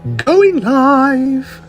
Going live.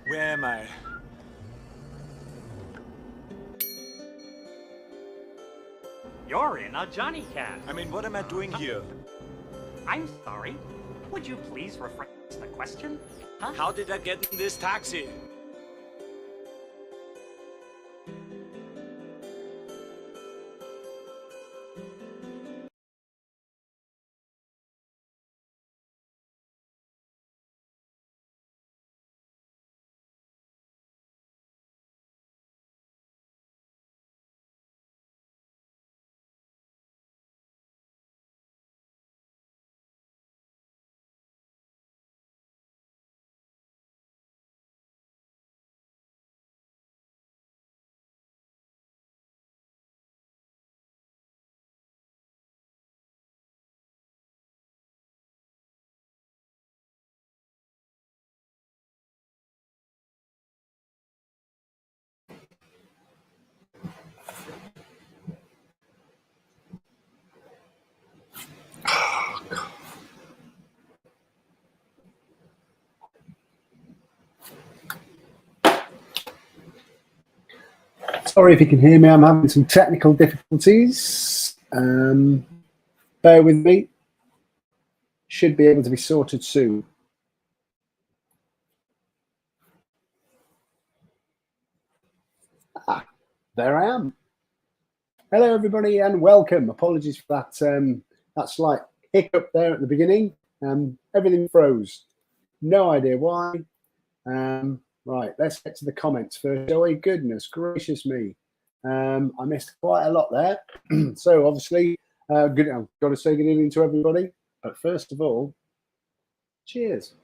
Where am I? You're in a Johnny Cat. I mean, what am I doing here? I'm sorry. Would you please rephrase the question? Huh? How did I get in this taxi? Sorry if you can hear me, I'm having some technical difficulties. Bear with me. Should be able to be sorted soon. There I am. Hello, everybody, and welcome. Apologies for that slight hiccup there at the beginning. Everything froze. No idea why. Right, let's get to the comments first. Joey, goodness gracious me. I missed quite a lot there. So obviously, I've got to say good evening to everybody. But first of all, cheers.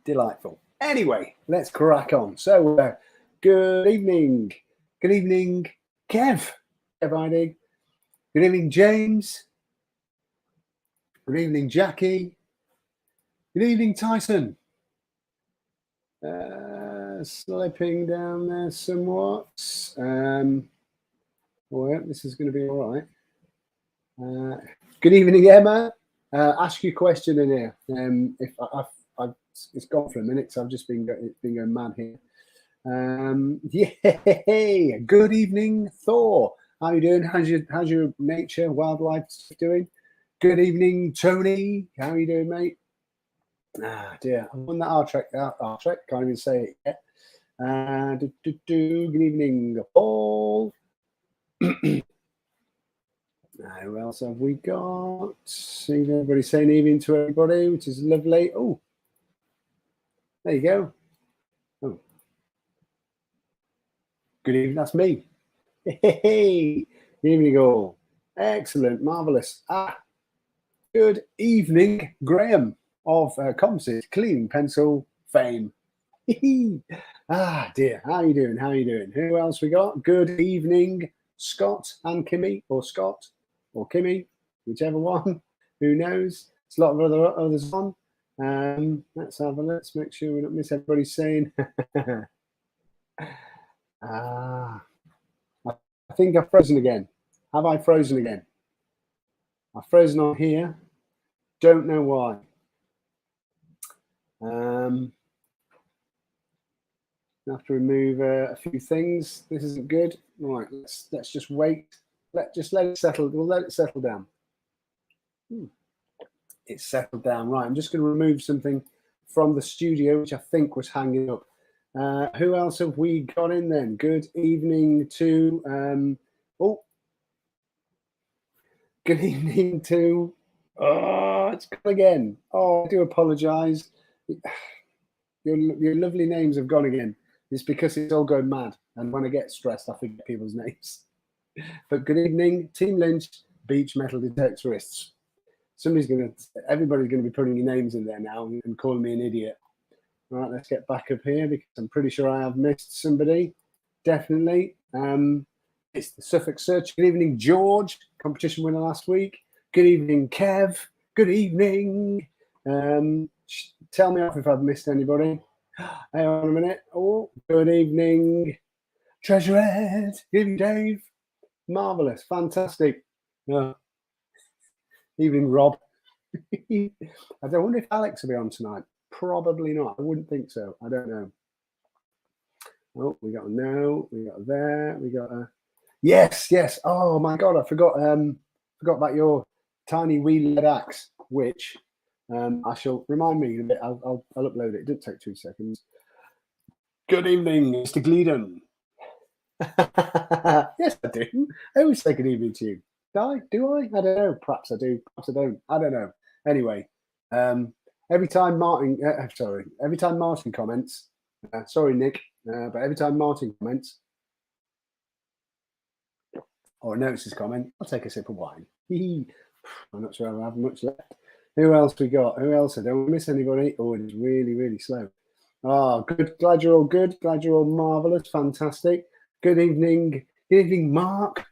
Delightful. Anyway, let's crack on. So, good evening. Good evening, Kev. Kev ID. Good evening, James. Good evening, Jackie. Good evening, Tyson. Slipping down there somewhat. Well, this is going to be all right. Good evening, Emma. Ask your question in here. If I've it's gone for a minute, so I've just been going mad here. Yay! Good evening, Thor. How you doing? How's your nature wildlife doing? Good evening, Tony. How you doing, mate? Ah, dear. I'm on that R-Trek. Can't even say it yet. Good evening, Paul. Who else have we got? See everybody saying evening to everybody, which is lovely. Oh, there you go. Oh, good evening. That's me. Hey, good evening, all. Excellent, marvelous. Good evening, Graham of Composite Clean Pencil fame. Dear, how you doing? How you doing? Who else we got? Good evening, Scott and Kimmy, or Scott or Kimmy, whichever one. Who knows? There's a lot of others on. Let's make sure we don't miss everybody saying. I think I've frozen again. Have I frozen again? I've frozen on here. Don't know why. I have to remove a few things. This isn't good. All right, let's just wait. Let it settle. We'll let it settle down. It's settled down. Right, I'm just going to remove something from the studio, which I think was hanging up. Who else have we got in then? Good evening to good evening to it's gone again. I do apologize. Your lovely names have gone again. It's because it's all going mad, and when I get stressed I forget people's names. But good evening, Team Lynch, Beach Metal Detectorists. everybody's going to be putting your names in there now and calling me an idiot. Right, let's get back up here because I'm pretty sure I have missed somebody. Definitely. It's the Suffolk Search. Good evening, George, competition winner last week. Good evening, Kev. Good evening. Tell me off if I've missed anybody. Hang on a minute. Oh, good evening, Treasurehead. Good evening, Dave. Marvellous. Fantastic. Evening, Rob. I don't wonder if Alex will be on tonight. Probably not. I wouldn't think so. I don't know. Oh, we got a no. We got a there. We got a yes. Oh my God, I forgot. Forgot about your tiny wee lead axe, which I shall remind me in a bit. I'll upload it. It didn't take 2 seconds. Good evening, Mr. Gleedon. Yes, I do. I always say good evening to you. Do I? I don't know. Perhaps I do. Perhaps I don't. I don't know. Anyway, every time Martin comments, sorry, Nick, but every time Martin comments or notices comment, I'll take a sip of wine. I'm not sure I have much left. Who else we got? Who else? I don't miss anybody. Oh, it's really, really slow. Oh, good. Glad you're all good. Glad you're all marvellous. Fantastic. Good evening. Good evening, Mark.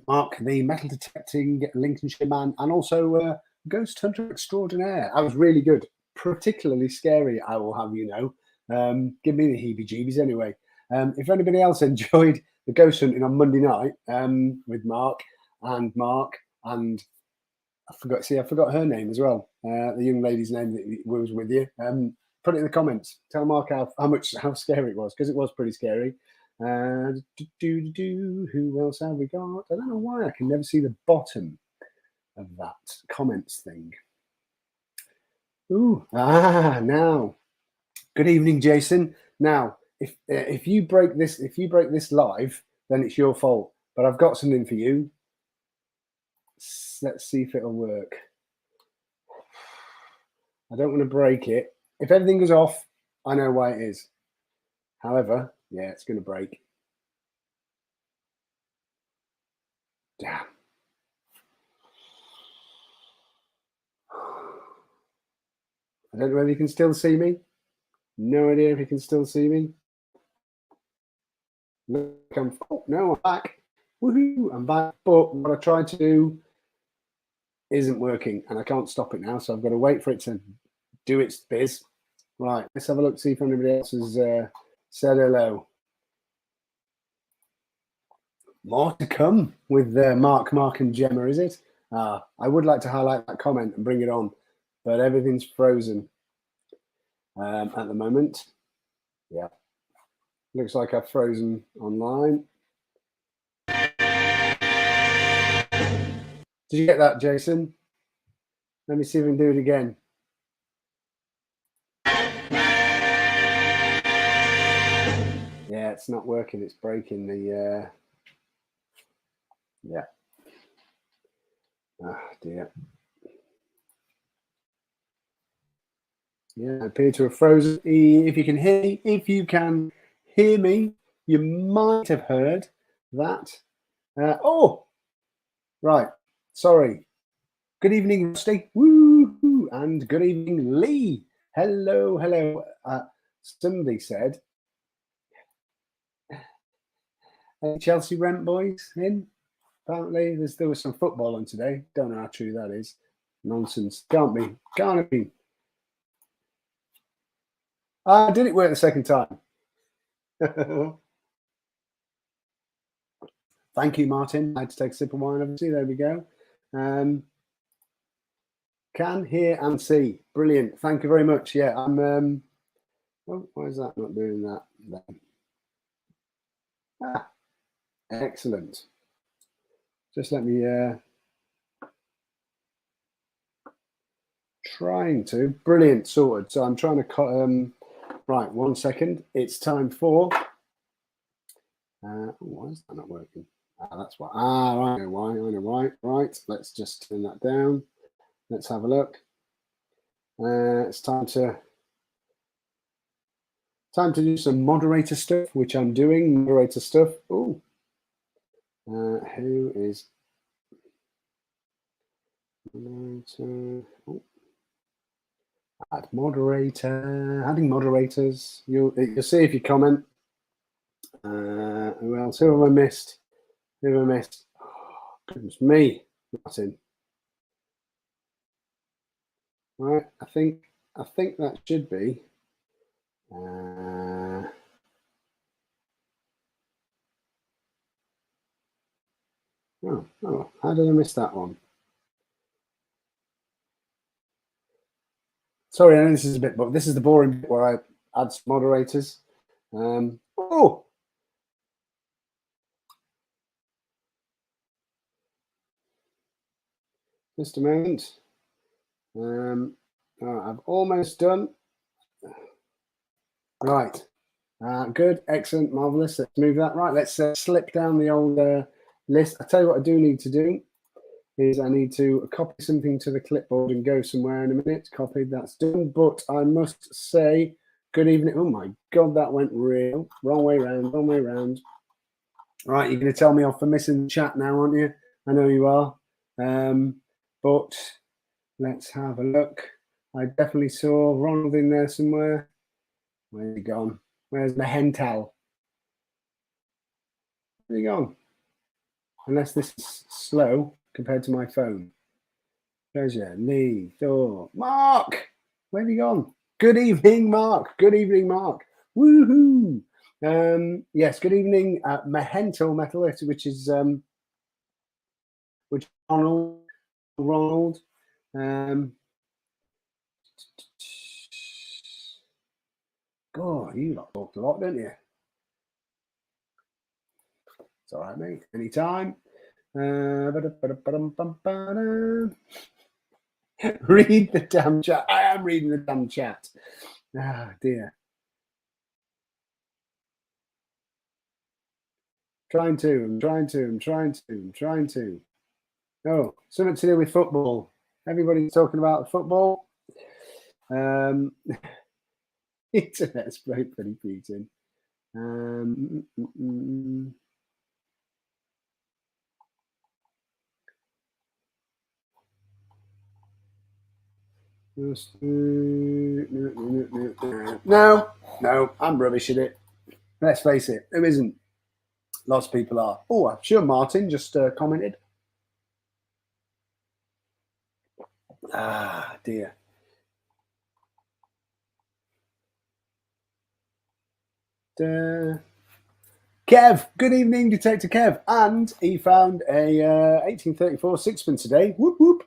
Mark, the metal detecting Lincolnshire man, and also Ghost Hunter Extraordinaire. I was really good, particularly scary, I will have you know. Give me the heebie-jeebies anyway. If anybody else enjoyed the Ghost Hunting on Monday night with Mark, and I forgot her name as well. The young lady's name that was with you. Put it in the comments. Tell Mark how scary it was, because it was pretty scary. Who else have we got? I don't know why I can never see the bottom of that comments thing. Now. Good evening, Jason. Now, if you break this live, then it's your fault. But I've got something for you. Let's see if it'll work. I don't want to break it. If everything goes off, I know why it is. However, yeah, it's going to break. Damn. I don't know whether you can still see me. No idea if you can still see me. No, I'm back. Woohoo, I'm back. But what I tried to do isn't working, and I can't stop it now, so I've got to wait for it to do its biz. Right, let's have a look, see if anybody else has said hello. More to come with Mark, and Gemma, is it? I would like to highlight that comment and bring it on, but everything's frozen at the moment. Yeah, looks like I've frozen online. Did you get that, Jason? Let me see if we can do it again. Yeah, it's not working. It's breaking the... Yeah. Oh, dear. Yeah, I appear to have frozen. If you can hear me, you might have heard that. Oh, right. Sorry. Good evening, Rusty. Woo! And good evening, Lee. Hello. Somebody said, Chelsea Rent boys in. Apparently, there was some football on today. Don't know how true that is. Nonsense. Can't be. Did it work the second time? Thank you, Martin. I had to take a sip of wine, obviously. There we go. Can hear and see. Brilliant. Thank you very much. Yeah, I'm... oh, why is that not doing that? Excellent. Just let me... trying to. Brilliant. Sorted. So I'm trying to... right, 1 second. It's time for... why is that not working? That's why. I know why. Right, let's just turn that down. Let's have a look. It's time to do some moderator stuff, which I'm doing. Moderator stuff. Oh, who is Add moderator. Adding moderators. You'll see if you comment. Who else? Who have I missed? Who have I missed? Oh, goodness me, Martin. Right, I think that should be. Oh, how did I miss that one? Sorry, I know this is a bit, but this is the boring bit where I add some moderators. Oh, just a moment. I've almost done. Right. Good, excellent, marvelous. Let's move that. Right, let's slip down the old list. I tell you what I do need to do is I need to copy something to the clipboard and go somewhere in a minute. Copied, that's done. But I must say, good evening. Oh my God, that went real. Wrong way round, wrong way round. Right, you're going to tell me off for missing the chat now, aren't you? I know you are. But let's have a look. I definitely saw Ronald in there somewhere. Where's he gone? Where's the hental? Where's he gone? Unless this is slow compared to my phone. Treasure, Lee, Thor, Mark. Where have you gone? Good evening, Mark. Good evening, Mark. Woohoo! Yes, good evening, Mahental Metal, which is Ronald. God, you lot talked a lot, don't you? It's all right, mate. Anytime. Read the damn chat. I am reading the damn chat. Ah, dear. I'm trying to. Oh, something to do with football. Everybody's talking about football. Internet's pretty beaten. No, I'm rubbish at it. Let's face it, who isn't? Lots of people are. Oh, I'm sure Martin just commented. Ah, dear. Kev, good evening, Detector Kev. And he found a 1834 sixpence today. Whoop, whoop.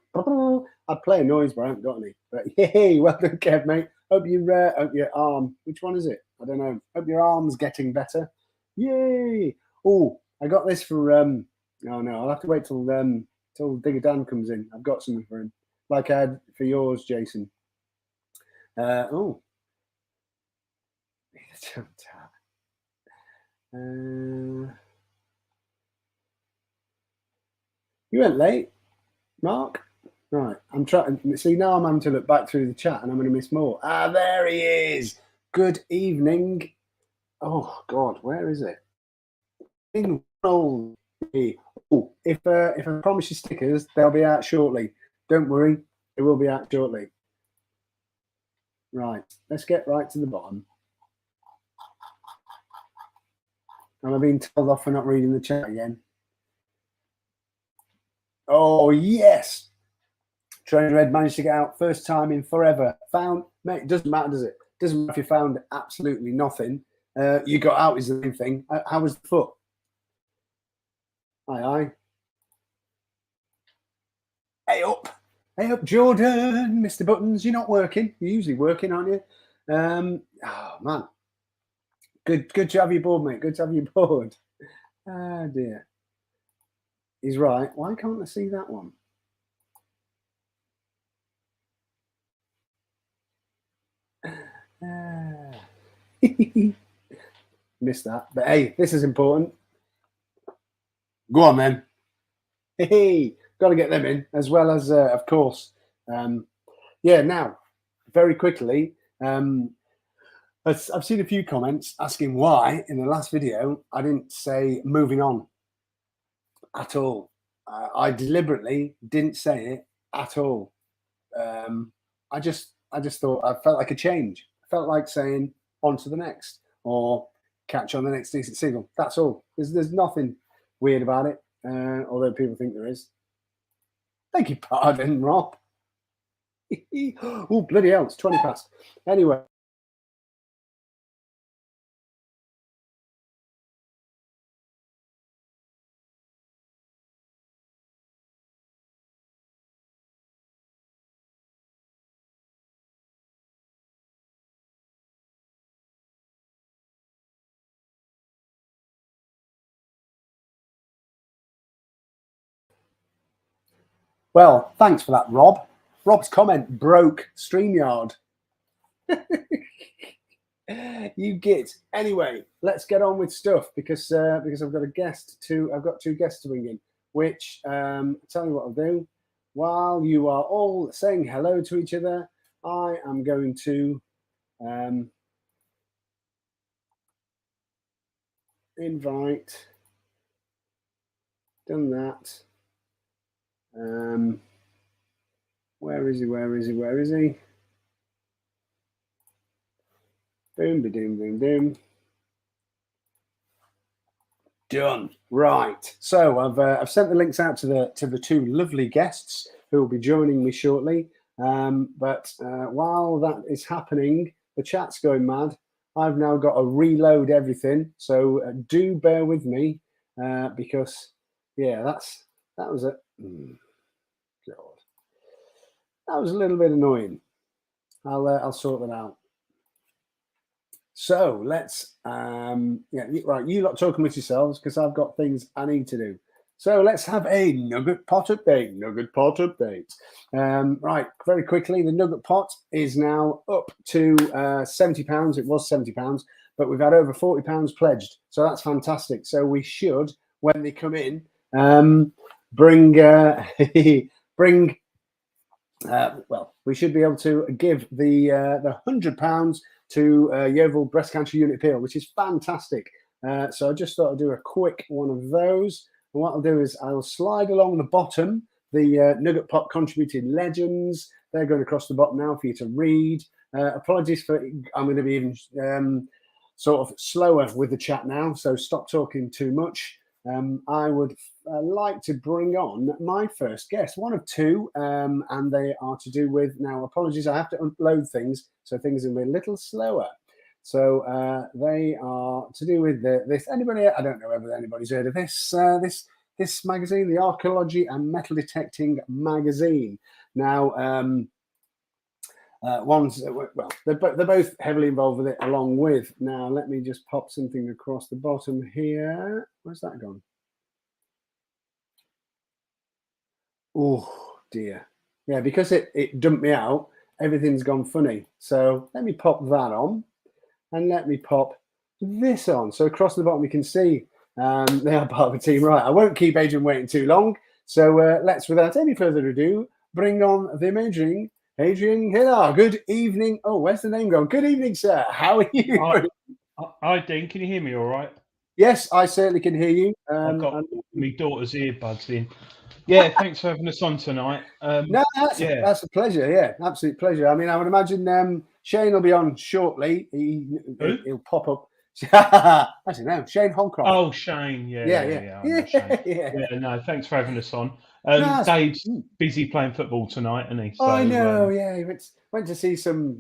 I'd play a noise, but I haven't got any. But hey, well done, Kev, mate. Hope your arm, which one is it? I don't know. Hope your arm's getting better. Yay. Oh, I got this for, oh no, I'll have to wait till Digger Dan comes in. I've got something for him. Like I had for yours, Jason. Oh. You went late, Mark. Right, I'm trying. See, now I'm having to look back through the chat, and I'm going to miss more. Ah, there he is. Good evening. Oh God, where is it? Oh, if I promise you stickers, they'll be out shortly. Don't worry, they will be out shortly. Right, let's get right to the bottom. And I've been told off for not reading the chat again. Oh, yes. Treasure Ed managed to get out first time in forever. Found, mate, it doesn't matter, does it? Doesn't matter if you found absolutely nothing. You got out is the main thing. How was the foot? Aye. Hey up, Jordan, Mr. Buttons. You're not working. You're usually working, aren't you? Oh, man. Good to have you aboard, mate. Good to have you aboard. Ah, dear. He's right. Why can't I see that one? Missed that. But hey, this is important. Go on, then. Hey, got to get them in, as well as, of course. Yeah, now, very quickly, I've seen a few comments asking why in the last video I didn't say moving on at all. I deliberately didn't say it at all. I just thought I felt like a change. I felt like saying on to the next or catch on the next decent single. That's all. There's nothing weird about it, although people think there is. Beg your pardon, Rob. Oh, bloody hell, it's 20 past. Anyway. Well, thanks for that, Rob. Rob's comment broke StreamYard. You git. Anyway, let's get on with stuff because I've got I've got two guests to bring in, which tell you what I'll do. While you are all saying hello to each other, I am going to invite. Done that. Where is he? Where is he? Where is he? Boom, ba-doom, boom, boom. Done. Right. So I've sent the links out to the two lovely guests who will be joining me shortly. But while that is happening, the chat's going mad. I've now got to reload everything. So do bear with me because yeah, that was a God. That was a little bit annoying. I'll sort that out. So let's right, you lot talking with yourselves because I've got things I need to do. So let's have a nugget pot update. Right, very quickly, the nugget pot is now up to £70. It was £70, but we've had over £40 pledged, so that's fantastic. So we should, when they come in, bring well, we should be able to give the £100 to Yeovil Breast Cancer Unit Appeal, which is fantastic. So I just thought I'd do a quick one of those. And what I'll do is I'll slide along the bottom the Nugget Pot contributed legends. They're going across the bottom now for you to read. Apologies for I'm going to be even sort of slower with the chat now, so stop talking too much. I would like to bring on my first guest, one of two, and they are to do with, now apologies, I have to upload things, so things will be a little slower. So they are to do with this. Anybody? I don't know whether anybody's heard of this this magazine, the Archaeology and Metal Detecting magazine. Now, one's well, they're both heavily involved with it, along with. Now, let me just pop something across the bottom here. Where's that gone? Oh dear, yeah, because it dumped me out. Everything's gone funny. So let me pop that on. And let me pop this on. So across the bottom, you can see they are part of the team. Right, I won't keep Adrian waiting too long. So let's, without any further ado, bring on the amazing Adrian Hillar. Good evening. Oh, where's the name gone? Good evening, sir. How are you? Hi, Dean. Can you hear me all right? Yes, I certainly can hear you. I've got my daughter's earbuds in. Yeah, thanks for having us on tonight. No, that's a pleasure. Yeah, absolute pleasure. I mean, I would imagine Shane will be on shortly. He'll pop up. I don't know. Shane Holcroft. Oh, Shane. Yeah. Shane. Yeah. No, thanks for having us on. Dave's busy playing football tonight, isn't he? So, I know. Yeah, he went to see some.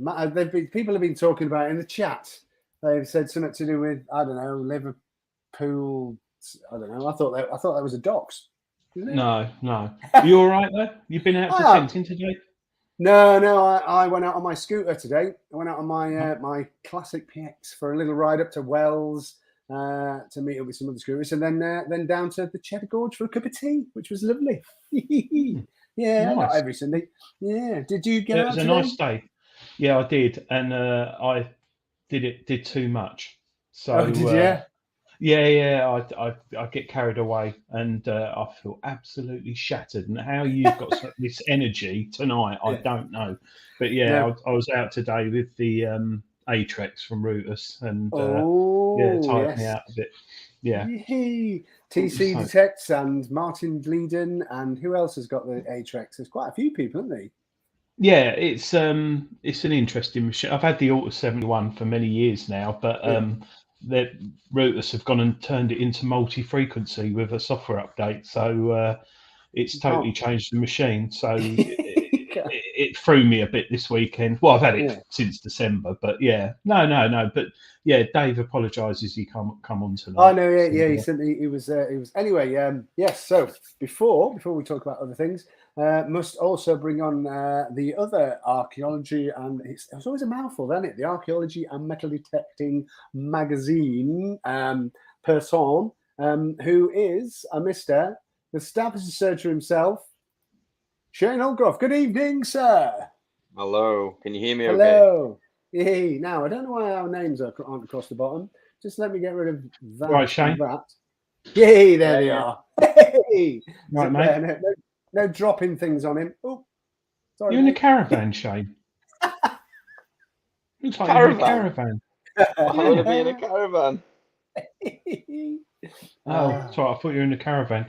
People have been talking about it in the chat. They've said something to do with, I don't know, Liverpool. I don't know. I thought that was a Docks. No. Are you all right though? You've been out to Taunton today? No. I went out on my scooter today. I went out on my my classic PX for a little ride up to Wells to meet up with some other scooters, and then down to the Cheddar Gorge for a cup of tea, which was lovely. Yeah, nice. Not every Sunday. Yeah. Did you get out? It was a nice day. Yeah, I did, and I did too much. So did you? Yeah, I get carried away, and I feel absolutely shattered. And how you've got this energy tonight, I don't know. But yeah, I was out today with the Atrex from Rootus, and tired me out a bit. Yeah. Yee. TC So- Detects and Martin Bleeden, and who else has got the Atrex? There's quite a few people, haven't they? Yeah, it's an interesting machine. I've had the Auto 71 for many years now, but the routers have gone and turned it into multi-frequency with a software update. So it's totally changed the machine. So it threw me a bit this weekend. Well, I've had it since December, but no. But yeah, Dave apologises he can't come on tonight. Oh no, yeah. He said he was anyway. Yes. So before we talk about other things, must also bring on the other archaeology, and it's always a mouthful, isn't it? The Archaeology and Metal Detecting magazine person, who is a Mister, the staff searcher himself, Shane Holcroft. Good evening, sir. Hello. Can you hear me? Hello. Yay. Now I don't know why our names aren't across the bottom. Just let me get rid of that. Right, Shane. That. Yay, there they are. Hey. Right, mate. No dropping things on him. Oh, sorry. You're in a caravan, Shane. Looks like you're in a caravan. I want to be in a caravan. Oh, sorry, I thought you were in a caravan.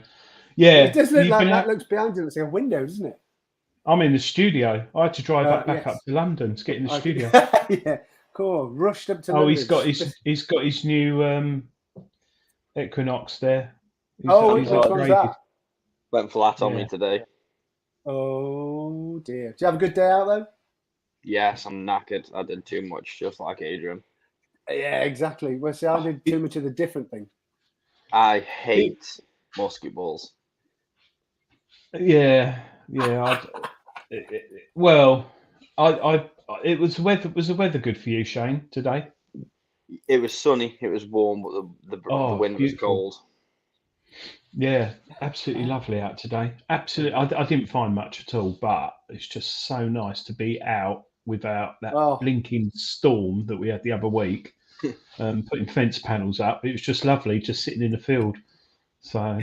Yeah. It does look like that looks behind you. It's like a window, doesn't it? I'm in the studio. I had to drive back up to London to get in the studio. Yeah, cool. Rushed up to London. He's got his new Equinox there. He's upgraded. Went flat on me today. Oh dear. Did you have a good day out though? Yes, I'm knackered. I did too much, just like Adrian. Yeah, exactly. Well, see, I did too much of the different thing. I hate musket balls. Yeah. Well, it was weather. Was the weather good for you, Shane, today? It was sunny. It was warm, but the wind was cold. Yeah, absolutely lovely out today. Absolutely, I didn't find much at all, but it's just so nice to be out without that blinking storm that we had the other week. Putting fence panels up, it was just lovely, just sitting in the field. So.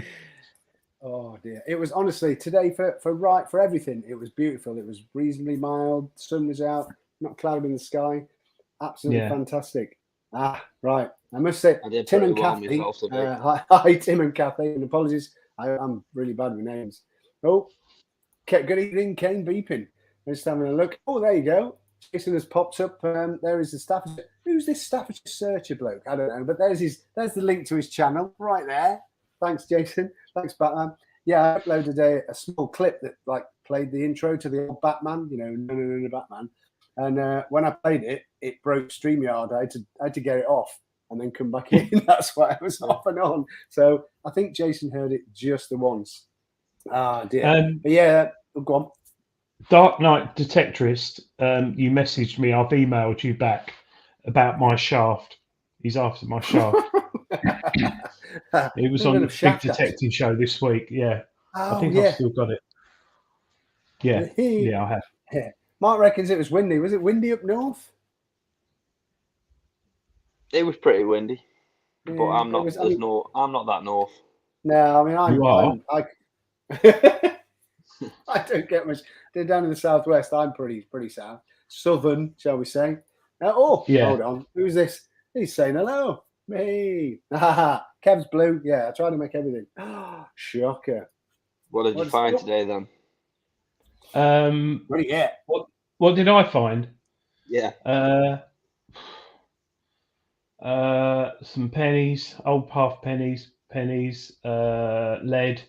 Oh dear! It was honestly today for everything. It was beautiful. It was reasonably mild. Sun was out, not cloud in the sky. Absolutely fantastic. Right. I must say, Tim and Kathy. Hi, Tim and Kathy. And apologies, I'm really bad with names. Oh, good evening, Kane beeping. Just having a look. Oh, there you go. Jason has popped up. There is the staff. Who's this Staffordshire searcher bloke? I don't know, but there's the link to his channel right there. Thanks, Jason. Thanks, Batman. Yeah, I uploaded a small clip that played the intro to the old Batman. No, Batman. And when I played it, it broke StreamYard. I had to get it off and then come back in. That's why I was off and on. So I think Jason heard it just the once. Ah, dear. But yeah, go on. Dark Knight Detectorist, you messaged me. I've emailed you back about my shaft. He's after my shaft. It was on the Big Detective show this week. Yeah. I think I've still got it. Yeah. I have. Yeah. Mark reckons it was windy. Was it windy up north? It was pretty windy, but I'm not that north. No, I mean you are. I don't get much. They're down in the southwest. I'm pretty south, southern, shall we say? Hold on. Who's this? He's saying hello. Me. Kev's blue. Yeah, I tried to make everything. Shocker. What did you find today then? What do you get? What did I find? Yeah. Some pennies, old half pennies, lead.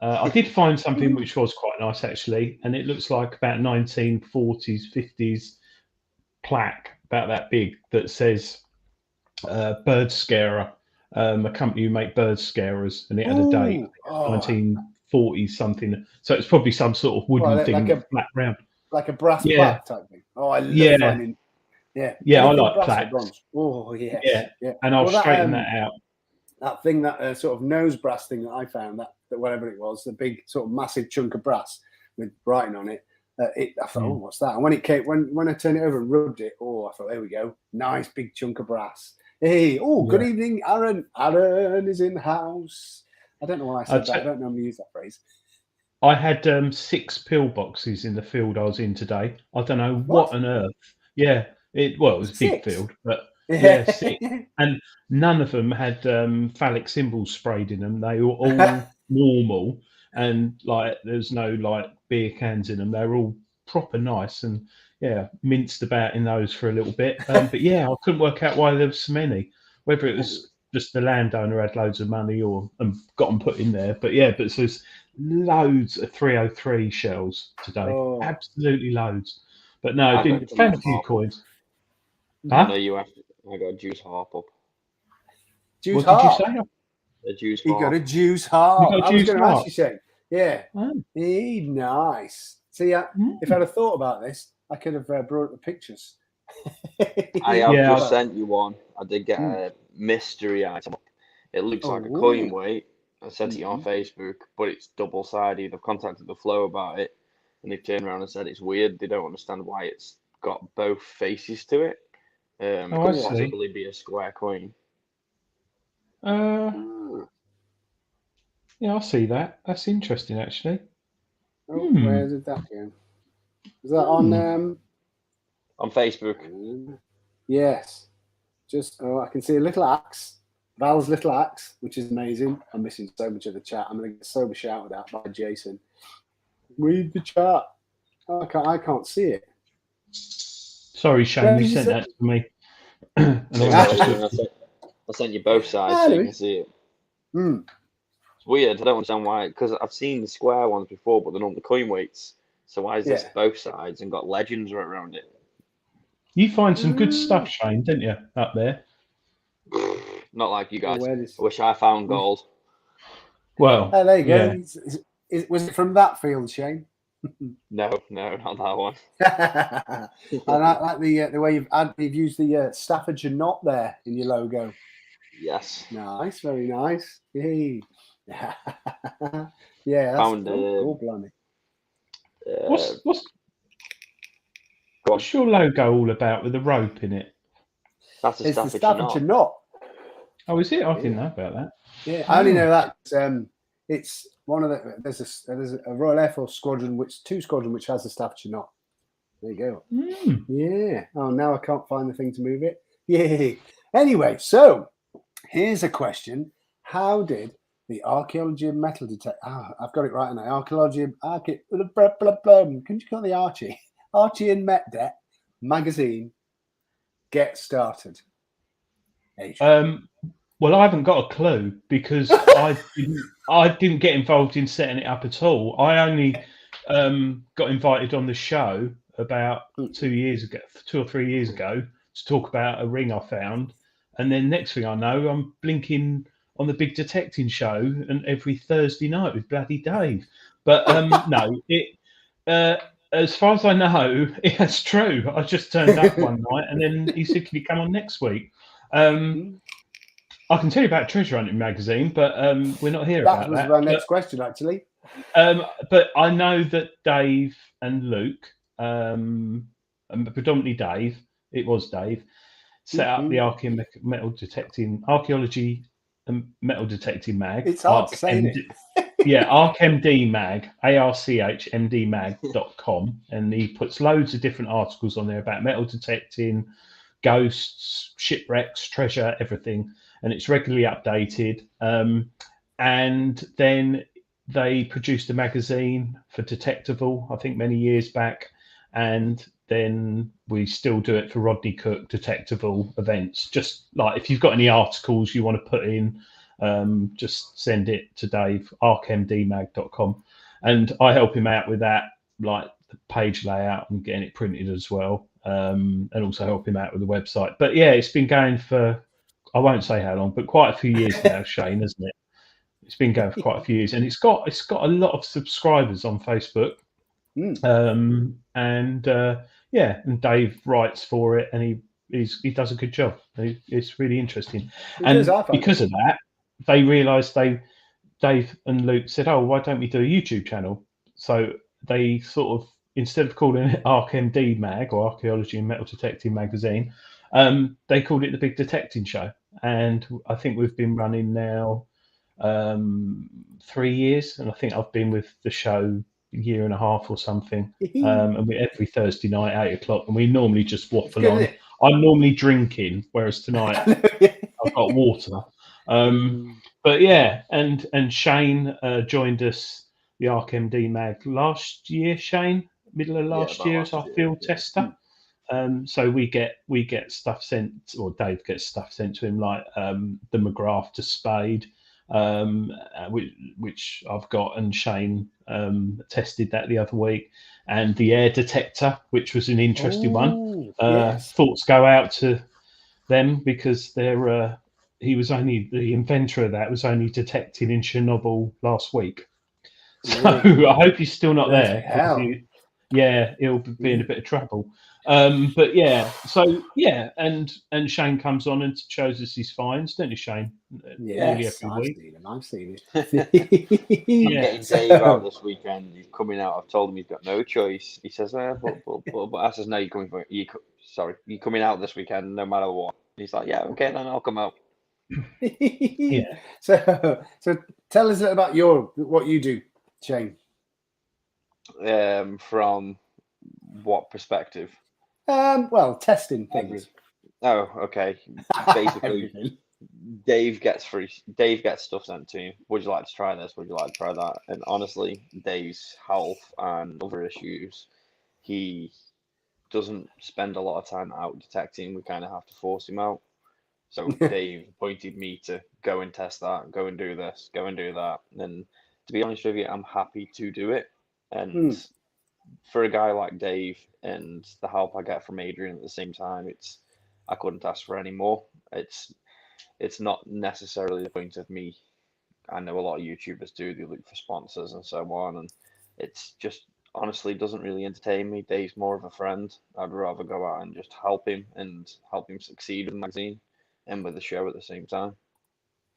I did find something which was quite nice actually, and it looks like about 1940s, 50s plaque about that big that says bird scarer, a company who make bird scarers, and it had a date 1940s something. So it's probably some sort of wooden thing, flat round, like a brass plaque type thing. Oh, I love finding. Yeah, I like plaques. Oh, yes. Yeah. And I'll straighten that out. That thing, that sort of nose brass thing that I found, that whatever it was, the big sort of massive chunk of brass with writing on it. I thought, what's that? And when it came, when I turned it over and rubbed it, I thought, there we go, nice big chunk of brass. Hey, good evening, Aaron. Aaron is in the house. I don't know why I said that. I don't normally use that phrase. I had 6 pillboxes in the field I was in today. I don't know what on earth. Yeah, it was a big field, but Yeah, sick. And none of them had phallic symbols sprayed in them. They were all normal, and like there's no like beer cans in them. They were all proper nice, and yeah, minced about in those for a little bit. But yeah, I couldn't work out why there was so many. Whether it was just the landowner had loads of money or got them put in there. But yeah, but there's loads of 303 shells today. Oh. Absolutely loads. But no, I didn't got found a juice few harp. coins. I Huh? know you have. I got a juice harp up. Juice What did you harp. say? A juice He harp. got a juice harp. You got a I was juice going to ask harp? you, Shane. Yeah. Oh. Nice. See, if I'd have thought about this, I could have brought up the pictures. I have Yeah, just sent you one. I did get a mystery item. It looks like a coin weight. I sent it on Facebook, but it's double-sided. I've contacted the Flow about it, and they've turned around and said it's weird. They don't understand why it's got both faces to it. It I could see. possibly be a square coin. Yeah, I see that. That's interesting, actually. Where did that go? Is that on? On Facebook. Yes. Just I can see a little axe. Val's little axe, which is amazing. I'm missing so much of the chat. I'm going to get sober shouted at by Jason. Read the chat. I can't see it. Sorry, Shane, you sent that to me. I sent you both sides so you can see it. It's weird. I don't understand why, because I've seen the square ones before, but they're not the coin weights. So why is this both sides and got legends right around it? You find some good stuff, Shane, didn't you, up there? Not like you guys. I wish I found gold. Well, there you go. Was it from that field, Shane? No, not that one. And I like the way you've used the Staffordshire knot there in your logo. Yes. Nice, very nice. Yay. Yeah, that's Found cool, blimey. What's your logo all about with the rope in it? That's the Staffordshire knot. Oh, is it? I didn't know about that. Yeah, I only know that it's one of the there's a Royal Air Force squadron which has the Staffordshire knot. There you go. Yeah. Oh, now I can't find the thing to move it. Yay. Anyway, so here's a question: how did the archaeology and metal detect? I've got it right now. Archaeology. Can you call the Archie and Metdet magazine get started? Well, I haven't got a clue because I didn't get involved in setting it up at all. I only got invited on the show about 2 or 3 years ago, to talk about a ring I found, and then next thing I know, I'm blinking on the big detecting show, and every Thursday night with bloody Dave. But no, as far as I know, it's true. I just turned up one night, and then he said, "Can you come on next week?" I can tell you about Treasure Hunting magazine, but we're not here about that. That was my next question, actually. But I know that Dave and Luke, and predominantly Dave, it was Dave, set up the archaeology and metal detecting mag. It's hard to say it. Yeah, ArchMD mag, ArchMDmag.com, and he puts loads of different articles on there about metal detecting, ghosts, shipwrecks, treasure, everything, and it's regularly updated. And then they produced a magazine for Detectival, I think many years back, and then we still do it for Rodney Cook Detectival events. Just like if you've got any articles you want to put in, just send it to Dave, archmdmag.com, and I help him out with that, like the page layout and getting it printed as well, and also help him out with the website. But yeah, it's been going for, I won't say how long, but quite a few years now, Shane, hasn't it? It's been going for quite a few years, and it's got a lot of subscribers on Facebook. And Dave writes for it, and he does a good job. It's really interesting. And because of that, they realised Dave and Luke said, "Oh, why don't we do a YouTube channel?" So they sort of, instead of calling it ArchMD Mag or Archaeology and Metal Detecting Magazine, they called it the Big Detecting Show. And I think we've been running now 3 years, and I think I've been with the show a year and a half or something. And we every Thursday night, 8 o'clock, and we normally just waffle on. I'm normally drinking, whereas tonight I've got water. But yeah, and Shane joined us, the ArcMD mag last year. Shane, middle of last about year, last as our year, field yeah. tester. So we get stuff sent, or Dave gets stuff sent to him, like the McGrath to Spade, which I've got, and Shane tested that the other week, and the air detector, which was an interesting one. Yes. Thoughts go out to them because they're he was only the inventor of that, was only detected in Chernobyl last week. So I hope he's still not Bloody there. hell. He'll be in a bit of trouble. But yeah, so yeah, and Shane comes on and shows us his finds, don't you, Shane? Nearly Yes, every week. I've seen I'm it. getting Dave out this weekend. He's coming out. I've told him he's got no choice. He says, but I says, no, you're coming for you're coming out this weekend, no matter what. He's like, yeah, okay, then I'll come out. Yeah. So tell us about what you do, Shane. From what perspective? Well, testing things. Oh, okay. Basically, Dave gets stuff sent to him. Would you like to try this? Would you like to try that? And honestly, Dave's health and other issues, he doesn't spend a lot of time out detecting. We kind of have to force him out. So Dave appointed me to go and test that, go and do this, go and do that. And to be honest with you, I'm happy to do it. And for a guy like Dave and the help I get from Adrian at the same time, I couldn't ask for any more. It's not necessarily the point of me. I know a lot of YouTubers do, they look for sponsors and so on, and it's just honestly doesn't really entertain me. Dave's more of a friend. I'd rather go out and just help him succeed with the magazine and with the show at the same time.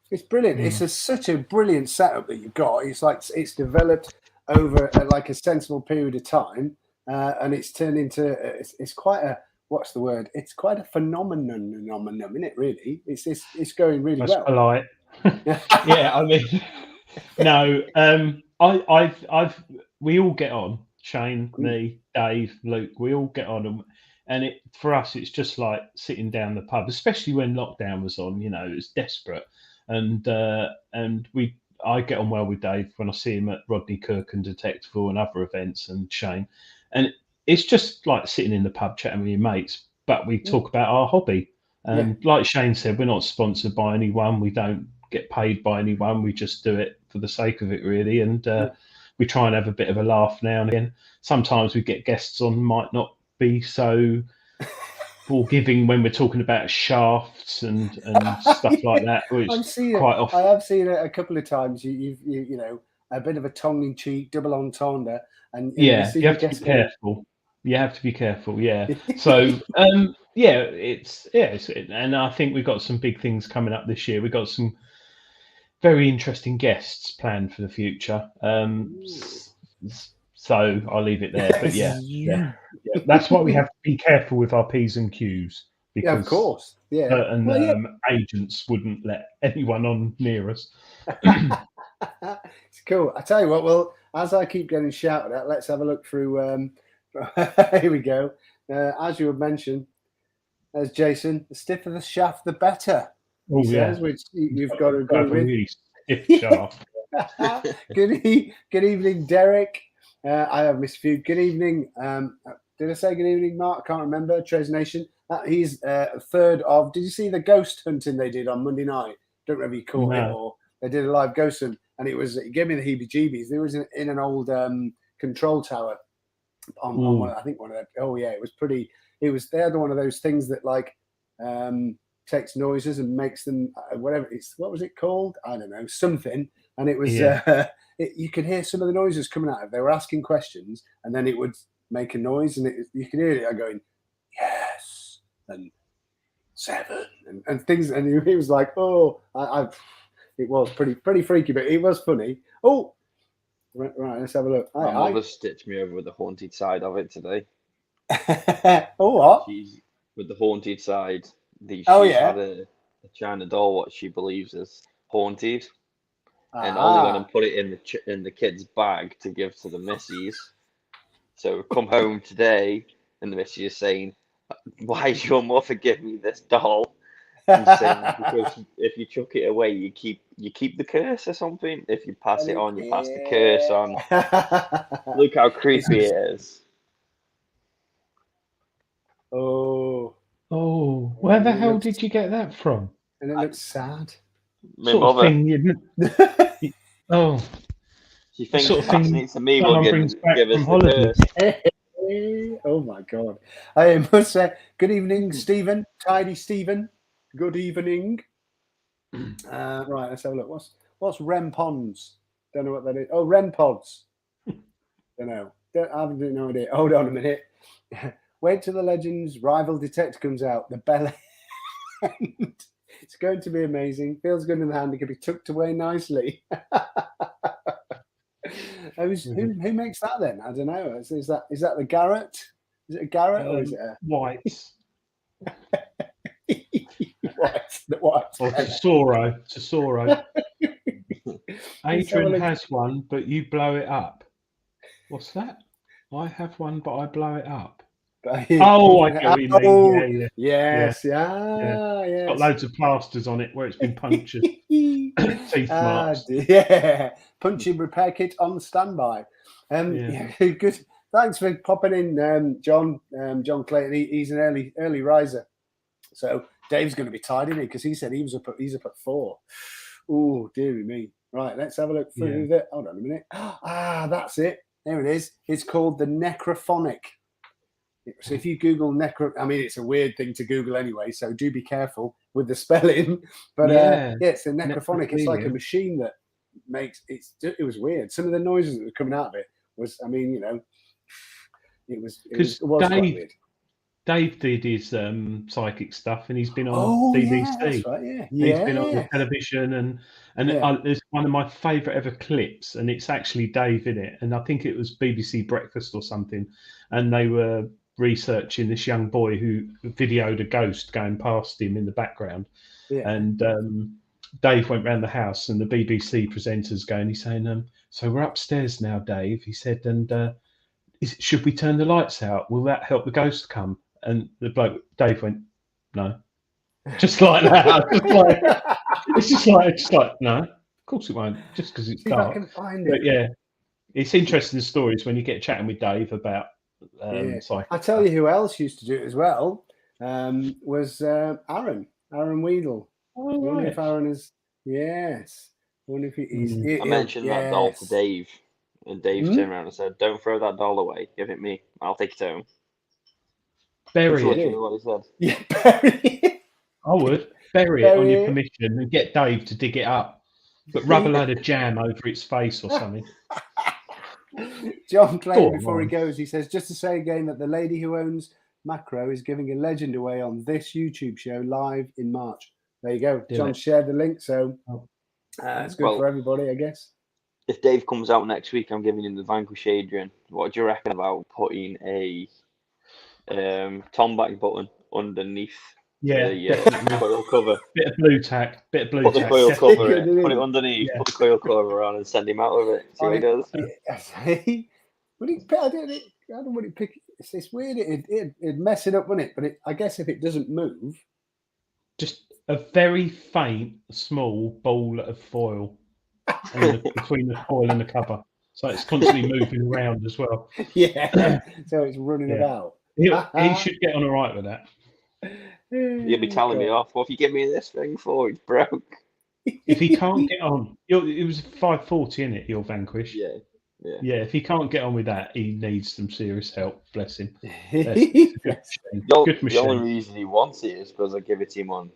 It's brilliant. It's such a brilliant setup that you've got. It's like it's developed over like a sensible period of time, and it's turned into it's quite a what's the word? It's quite a phenomenon, isn't it? Really, it's going really That's well. Polite. Yeah, I mean, no, we all get on. Shane, me, Dave, Luke, we all get on, and for us, it's just like sitting down the pub, especially when lockdown was on. You know, it was desperate, and I get on well with Dave when I see him at Rodney Kirk and Detectable and other events, and Shane, and it's just like sitting in the pub chatting with your mates, but we talk about our hobby. And like Shane said, we're not sponsored by anyone. We don't get paid by anyone. We just do it for the sake of it, really. And we try and have a bit of a laugh now and again. Sometimes we get guests on, might not be so forgiving when we're talking about shafts and stuff like that. Which quite often. I have seen it a couple of times. You know, a bit of a tongue-in-cheek double entendre, and you have to be careful. You have to be careful. Yeah. So and I think we've got some big things coming up this year. We've got some very interesting guests planned for the future. So I'll leave it there. But yeah. That's why we have to be careful with our P's and Q's, because of course, certain agents wouldn't let anyone on near us. It's cool. I tell you what. Well, as I keep getting shouted at, let's have a look through. Here we go. As you had mentioned, as Jason, the stiffer the shaft, the better. Oh, says, which you've got to agree with. Really stiff shaft. Good evening, Derek. I have missed a few. Good evening. Did I say good evening, Mark? I can't remember. Tres Nation. He's a third of. Did you see the ghost hunting they did on Monday night? Don't know if you caught it, or they did a live ghost hunt, and it gave me the heebie-jeebies. It was in an old control tower on one, I think one of them. Oh yeah, it was pretty. It was they had one of those things that like takes noises and makes them whatever it's what was it called? I don't know, something. And it was you could hear some of the noises coming out of. They were asking questions, and then it would make a noise, and you could hear it going yes and 7 and things. And he was like, oh, it was pretty freaky, but it was funny. Oh. Right, let's have a look. My mother stitched me over with the haunted side of it today. Oh, what? She's with the haunted side. She had a China doll, what she believes is haunted, and only going to put it in the kid's bag to give to the missies. So come home today, and the missy is saying, Why is your mother give me this doll? And saying because if you chuck it away, you keep the curse or something. If you pass it on, you pass the curse on. Look how creepy it is. Oh, where the hell did you get that from? and it looks sad. My Sort mother, of thing you she thinks sort of passing thing it to me will someone give brings back us from the holiday. curse. Oh my God! I must say, good evening, Stephen. Tidy Stephen. Good evening. Right, let's have a look. What's REM ponds? Don't know what that is. Oh, REM pods. Don't know. I have no idea. Hold on a minute. Wait till the Legends rival detector comes out. The bell end. It's going to be amazing. Feels good in the hand. It can be tucked away nicely. Who makes that then? I don't know. Is that the Garrett? Is it a Garrett or is it a Whites? White? Or Tesoro. Adrian has one, but you blow it up. What's that? I have one, but I blow it up. I get what you mean. Yes. It's got loads of plasters on it where it's been punctured. Teeth marks. Yeah. Punching repair kit on standby. Good. Thanks for popping in, John. John Clayton. He's an early riser. So Dave's going to be tired, isn't he? Because he said he's up at 4. Oh, dearie me. Right, let's have a look through that. Hold on a minute. That's it. There it is. It's called the necrophonic. So if you Google it's a weird thing to Google anyway, so do be careful with the spelling. But it's a necrophonic. It's like a machine that makes it was weird. Some of the noises that were coming out of it was, it was quite weird. Dave did his psychic stuff, and he's been on BBC. Yeah, that's right, He's been on the television, and there's one of my favourite ever clips, and it's actually Dave in it, and I think it was BBC Breakfast or something, and they were researching this young boy who videoed a ghost going past him in the background, and Dave went round the house, and the BBC presenter's going, he's saying, so we're upstairs now, Dave. He said, and should we turn the lights out? Will that help the ghost come? And the bloke, Dave, went, no. Just like that. It's just like, no, of course it won't, just because it's dark. I can find it. But it's interesting stories when you get chatting with Dave about psychic. I tell you who else used to do it as well, was Aaron Weedle. Oh, I wonder if Aaron is, yes. I wonder if he's... I mentioned that doll to Dave, and Dave turned around and said, don't throw that doll away, give it me, I'll take it home. Bury That's it. what he said. Yeah, bury it. I would. Bury it on your permission and get Dave to dig it up. But rub a load of jam over its face or something. John Clayton, before he goes, he says, just to say again that the lady who owns Macro is giving a legend away on this YouTube show live in March. There you go. John shared the link, so it's good for everybody, I guess. If Dave comes out next week, I'm giving him the Vanquish Adrian. What do you reckon about putting a Tomback button underneath the coil cover? Bit of blue tack. Put the coil cover in, put it underneath, put the coil cover on, and send him out with it. See what he does. Would he? I don't know what it pick. It's weird. It'd mess it up, wouldn't it? But I guess if it doesn't move, just a very faint, small ball of foil between the coil and the cover, so it's constantly moving around as well. Yeah, so it's running about. He should get on all right with that. You'll be telling me off. What have you given me this thing for? It's broke. If he can't get on, it was 540 in it. Your Vanquish. Yeah. If he can't get on with that, he needs some serious help. Bless him. Good machine. The only reason he wants it is because I give it to him on.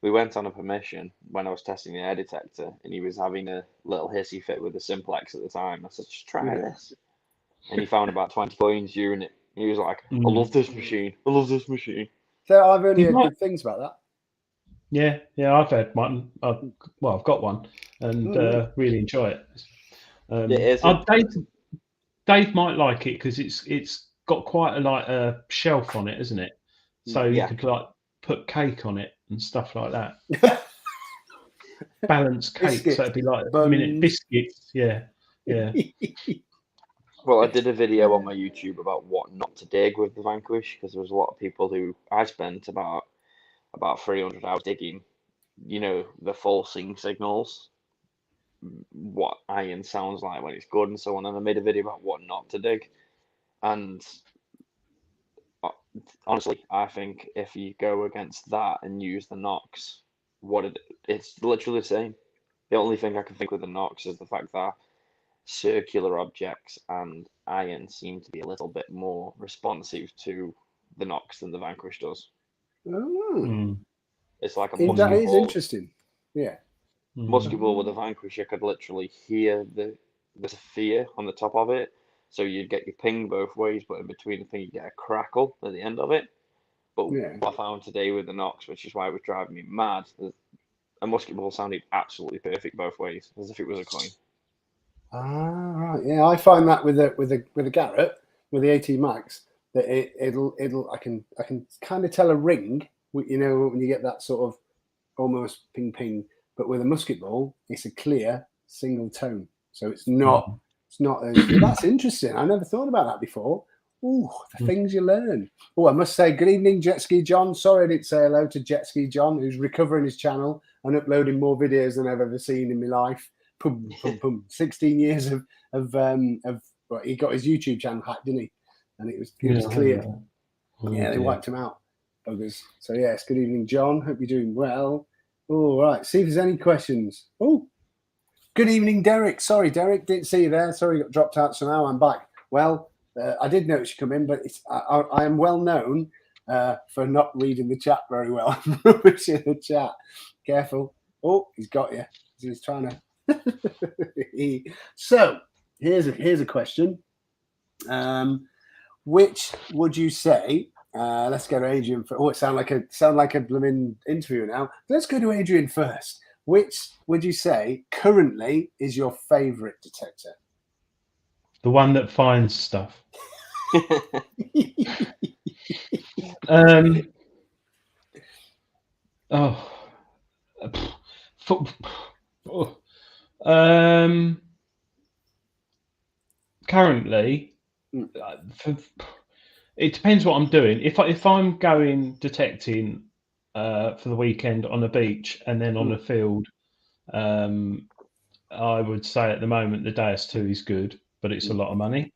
We went on a permission when I was testing the air detector, and he was having a little hissy fit with the Simplex at the time. I said, just try this. And he found about 20 coins during it. He was like, I love this machine. I love this machine. So I've only heard good things about that. Yeah, I've had one. I've got one, and really enjoy it. Dave might like it because it's got quite a shelf on it, isn't it? So you could put cake on it and stuff like that. Balanced cake, so it'd be like minute biscuits. Yeah. Well, I did a video on my YouTube about what not to dig with the Vanquish because there was a lot of people who I spent about 300 hours digging, the falsing signals, what iron sounds like when it's good and so on. And I made a video about what not to dig. And honestly, I think if you go against that and use the Nox, it's literally the same. The only thing I can think with the Nox is the fact that circular objects and iron seem to be a little bit more responsive to the Nox than the Vanquish does. Oh, It's like a that musket is ball. interesting. Yeah. Musket ball with a Vanquish, I could literally hear the sphere on the top of it. So you'd get your ping both ways, but in between the ping, you get a crackle at the end of it. But Yeah. what I found today with the Nox, which is why it was driving me mad, a musket ball sounded absolutely perfect both ways, as if it was a coin. Ah, right. Yeah, I find that with a Garrett, with the 18 Max, that it'll I can kind of tell a ring, when you get that sort of almost ping ping, but with a musket ball, it's a clear single tone, so it's not that's interesting. I never thought about that before. Oh, the things you learn. Oh, I must say, good evening, Jet Ski John. Sorry I didn't say hello to Jet Ski John, who's recovering his channel and uploading more videos than I've ever seen in my life. 16 years of well, he got his YouTube channel hacked, didn't he? And it was cleared. Yeah, they wiped him out, buggers. So yes, good evening, John. Hope you're doing well. All right, see if there's any questions. Oh, good evening, Derek. Sorry, Derek, didn't see you there. Sorry, got dropped out. So now I'm back. Well, I did notice you come in, but I am well known for not reading the chat very well. Rubbish in the chat. Careful. Oh, he's got you. He's trying to. So here's a question. Which would you say? Let's go to Adrian. It sound like a blooming interview now. Let's go to Adrian first. Which would you say currently is your favourite detector? The one that finds stuff. Currently, it depends what I'm doing. If I'm going detecting for the weekend on a beach and then on a field, I would say at the moment the Deus 2 is good, but it's a lot of money.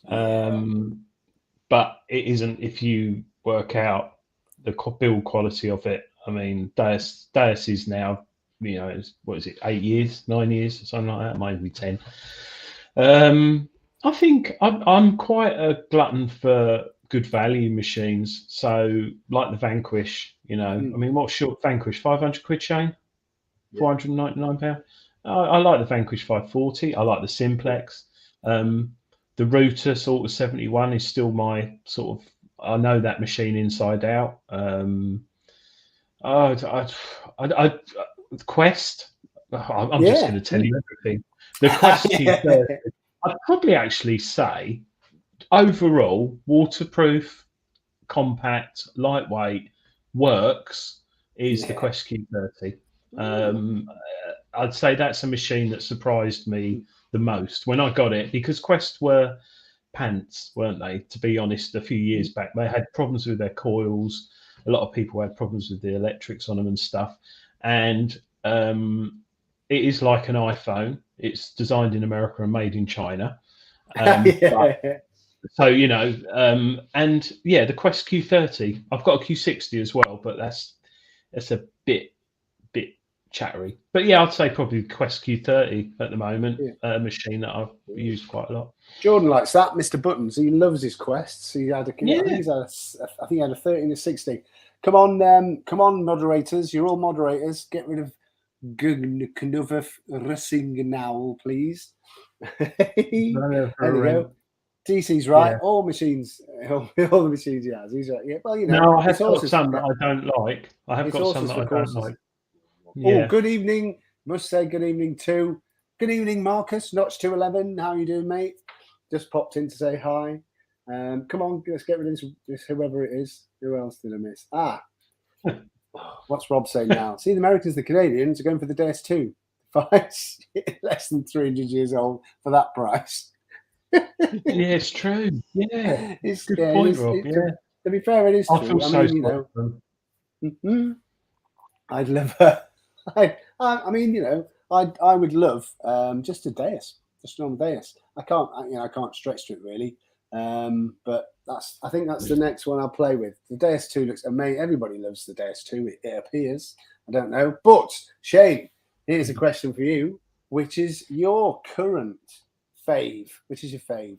But it isn't if you work out the build quality of it. I mean, Deus is now, what is it, 8 years, 9 years, something like that, maybe 10. I think I'm quite a glutton for good value machines. So, like the Vanquish, I mean, what's your Vanquish? 500 quid, Shane? £499. I like the Vanquish 540. I like the Simplex. The Router sort of 71 is still my sort of. I know that machine inside out. Quest. I'm just going to tell you everything. The Quest Q30. I'd probably actually say overall waterproof, compact, lightweight, works is the Quest Q30. I'd say that's a machine that surprised me the most when I got it, because Quest were pants, weren't they? To be honest, a few years back, they had problems with their coils. A lot of people had problems with the electrics on them and stuff. And it is like an iPhone. It's designed in America and made in China. And the Quest Q30. I've got a Q60 as well, but that's a bit chattery. But yeah, I'd say probably Quest Q30 at the moment, a machine that I've used quite a lot. Jordan likes that, Mr. Buttons. He loves his Quests. He had I think he had a 30 and a 60. Come on, moderators. You're all moderators. Get rid of Gunnover Racing now, please. There we go. DC's right. All machines, all the machines he has. He's right. Yeah. Well, No, I have got some that I don't like. I have got some that I don't like. Oh, good evening. Must say good evening too. Good evening, Marcus. Notch 211. How you doing, mate? Just popped in to say hi. Come on, let's get rid of this whoever it is. Who else did I miss? What's Rob saying now? See, the Americans, the Canadians are going for the DS2. Less than 300 years old for that price. Yeah, it's true. Yeah, It's good yeah, point, Rob. to be fair, it is I true. feel I so mean, sorry for them. I'd love. I mean, I would love just a dais, just a normal dais. I can't stretch to it really. But I think that's the next one I'll play with. The Deus 2 looks amazing. Everybody loves the Deus 2, it appears. I don't know. But Shane, here's a question for you. Which is your current fave? Which is your fave?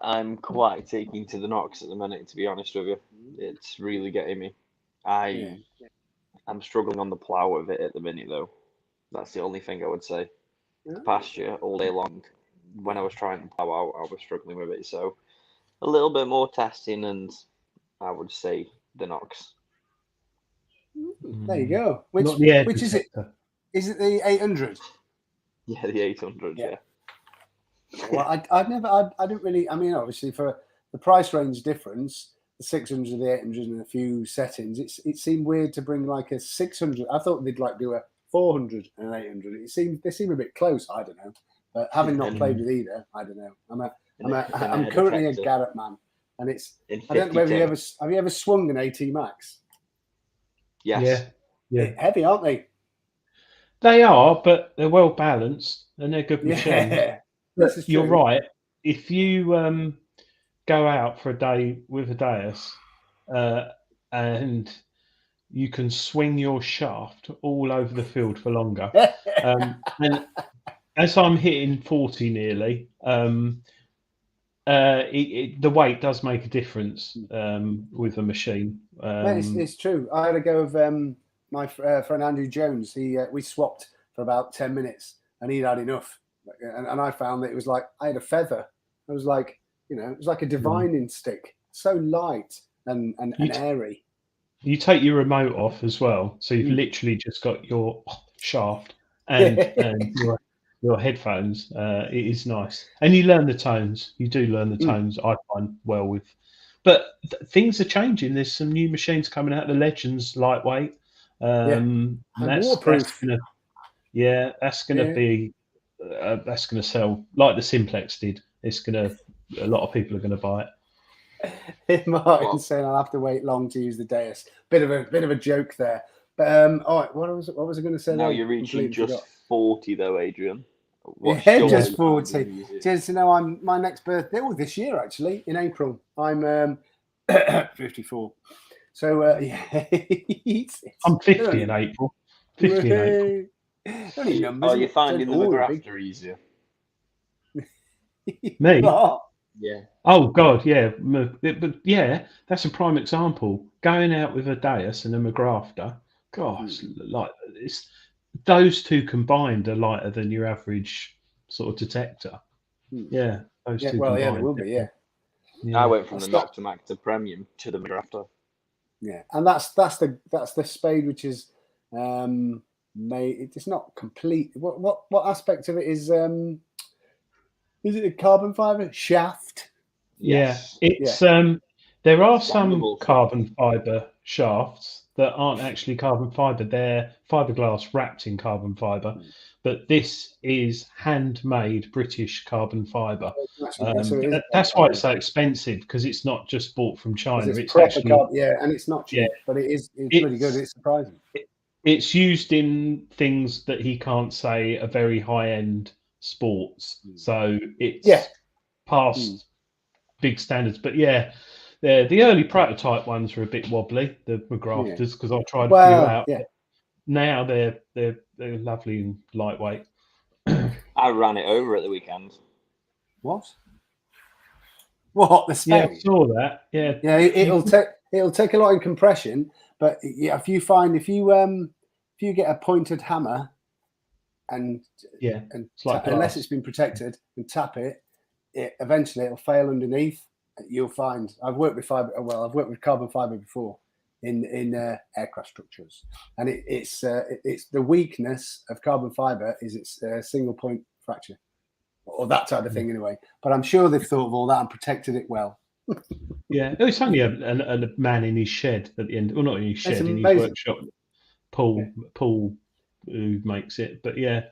I'm quite taking to the Knox at the minute, to be honest with you. It's really getting me. I'm struggling on the plough of it at the minute, though. That's the only thing I would say. The pasture all day long. When I was trying to plough out, I was struggling with it. So a little bit more testing, and I would say the Knox. There you go. Which is it? Is it the 800? Yeah, the 800. Yeah. Well, I didn't really. I mean, obviously for the price range difference, the 600, the 800, and a few settings, it seemed weird to bring like a 600. I thought they'd like do a 400 and an 800. They seem a bit close. I don't know. But having not played with either, I don't know. I'm currently a Garrett man, and it's. I don't know whether have you ever swung an AT Max? Yes. Yeah. They're heavy, aren't they? They are, but they're well balanced and they're good machines. Yeah, But you're right. If you go out for a day with a Deus and you can swing your shaft all over the field for longer, and as I'm hitting 40 nearly, the weight does make a difference with a machine. It's true. I had a go of my friend Andrew Jones. We swapped for about 10 minutes, and he'd had enough. And I found that it was like I had a feather. It was like it was like a divining stick, so light and airy. You take your remote off as well, so you've literally just got your shaft and your headphones. It is nice, and you learn the tones. You do learn the tones. I find well with, but things are changing. There's some new machines coming out. The Legends lightweight. And waterproof. That's gonna be that's gonna sell like the Simplex did. A lot of people are gonna buy it. Martin's saying I'll have to wait long to use the Deus. Bit of a joke there. But all right, what was I going to say? Now you're reaching just 40 though, Adrian. Just 40. Just my next birthday this year actually in April. I'm 54. So I'm 50 in April. 50 in April. Only numbers. Oh, you're finding the McGrafter easier. Me? Yeah. Oh God, yeah. But yeah, that's a prime example. Going out with a Deus and a McGrafter. Gosh, like those two combined are lighter than your average sort of detector. Yeah, those two combined. Yeah, they will be. Yeah. I went from the Knox Mac to Premium to the McGrafter. Yeah, and that's the Spade, which is made. It's not complete. What aspect of it is? Is it a carbon fiber shaft? Yes. Yeah, it's there are some carbon fiber shafts that aren't actually carbon fiber. They're fiberglass wrapped in carbon fiber, but this is handmade British carbon fiber. That's why it's so expensive, because it's not just bought from China. It's actually and it's not cheap, but it's really good. It's surprising. It's used in things that he can't say are very high end sports, so it's past big standards. But yeah, the early prototype ones were a bit wobbly, the McGrafters, because I tried a few out. Yeah. Now they're lovely and lightweight. I ran it over at the weekend. What the Spade? Yeah, I saw that. Yeah, it'll take a lot in compression, but if you get a pointed hammer and unless it's been protected and tap it, eventually it'll fail underneath. You'll find I've worked with carbon fiber before in aircraft structures, and it's the weakness of carbon fiber is its single point fracture or that type of thing anyway. But I'm sure they've thought of all that and protected it well. Yeah, it's only a man in his shed at the end. Well, not in his shed, in his workshop. Paul who makes it, but yeah,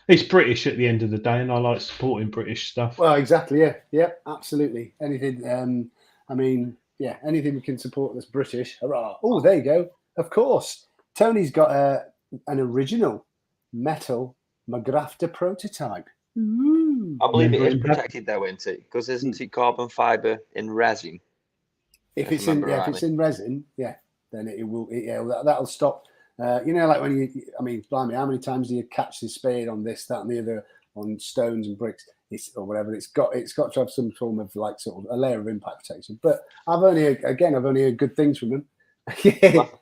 It's British at the end of the day, and I like supporting British stuff. Well, exactly. Yeah, absolutely. Anything. I mean, yeah, anything we can support that's British. Hurrah! Oh, there you go. Of course, Tony's got an original metal McGrafter prototype. Ooh. I believe it Remember is it in protected though, isn't it? Because isn't it carbon fibre in resin? If I it's in, remember if rightly. it's in resin, yeah, then it will. That'll stop. Like when I mean, blimey, how many times do you catch the spade on this, that, and the other, on stones and bricks, or whatever? It's got to have some form of like sort of a layer of impact protection. But I've only heard good things from them.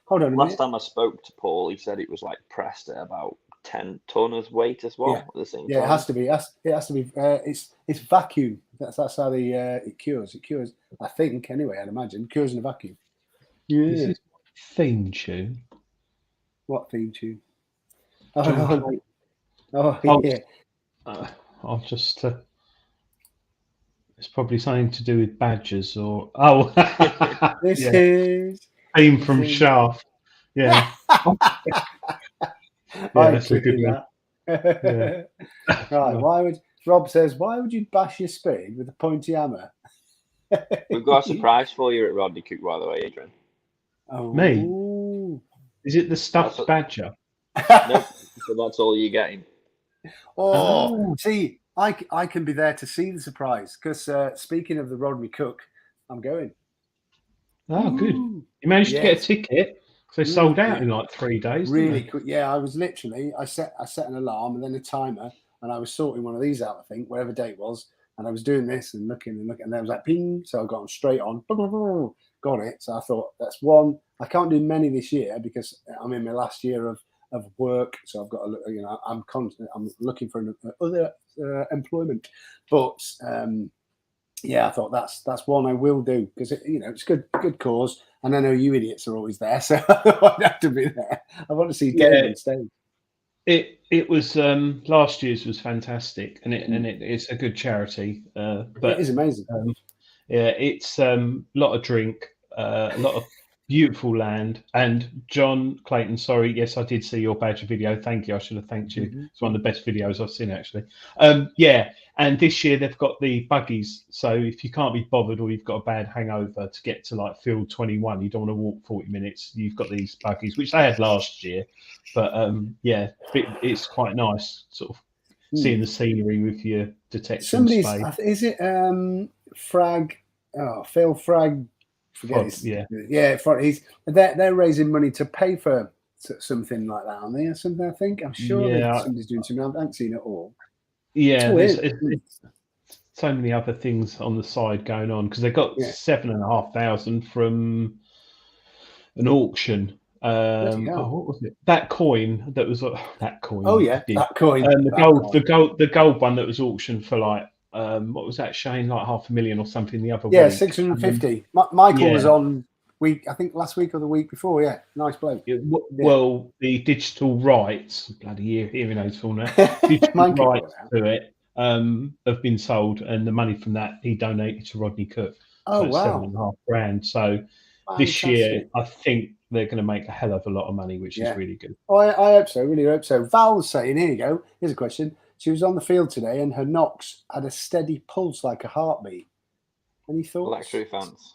Hold on a Last minute. time I spoke to Paul, he said it was like pressed at about 10 tonnes weight as well. Yeah. At the same Yeah, time. it has to be. It has to be. It's vacuum. That's how it cures. It cures. I think anyway. I'd imagine cures in a vacuum. This Yeah. is theme tune. What theme tune? John Yeah. I'll just. It's probably something to do with badgers or This yeah. is Theme from Shaft. Yeah. That's a good one. that. Right. Rob says, why would you bash your spade with a pointy hammer? We've got a surprise for you at Rodney Cook, by the way, Adrian. Oh. Me? Is it the stuffed badger? Nope. So that's all you're getting. Oh, see, I can be there to see the surprise because speaking of the Rodney Cook, I'm going. Oh, good. You managed to get a ticket. So they sold out in like 3 days. Really quick. Yeah, I was literally, I set an alarm and then a timer, and I was sorting one of these out, I think, whatever day it was. And I was doing this and looking, and there was like ping. So I got them straight on. Got it. So I thought that's one. I can't do many this year because I'm in my last year of work. So I've got to look, I'm looking for other employment. But yeah, I thought that's one I will do because it's good cause, and I know you idiots are always there, so I'd have to be there. I want to see Dave on stage. It was last year's was fantastic, and it's a good charity. But it is amazing. It's a lot of drink, a lot of beautiful land. And John Clayton, sorry, yes, I did see your badger video. Thank you. I should have thanked you. It's one of the best videos I've seen actually. And this year they've got the buggies. So if you can't be bothered or you've got a bad hangover to get to like field 21, you don't want to walk 40 minutes. You've got these buggies, which they had last year. But it's quite nice, sort of seeing the scenery with your detection. Is it Frag? Oh, Phil Frag. Forget his, they're raising money to pay for something like that, aren't they? Or something, I think. I'm sure somebody's doing something. I haven't seen it all. Yeah, there's so many other things on the side going on because they got 7,500 from an auction. What was it? That coin that was that coin. Oh yeah, that coin. The gold one that was auctioned for like what was that, Shane? Like 500,000 or something the other week. Yeah, 650. Michael was on I think last week or the week before. Yeah, nice bloke. Well, the digital rights, bloody hearing aids full now. Digital rights to it have been sold, and the money from that he donated to Rodney Cook. Oh wow, $7,500. So this year, I think they're going to make a hell of a lot of money, which is really good. Oh, I hope so. Really hope so. Val was saying, here you go. Here's a question. She was on the field today, and her knocks had a steady pulse like a heartbeat. Any thoughts? Electric fans.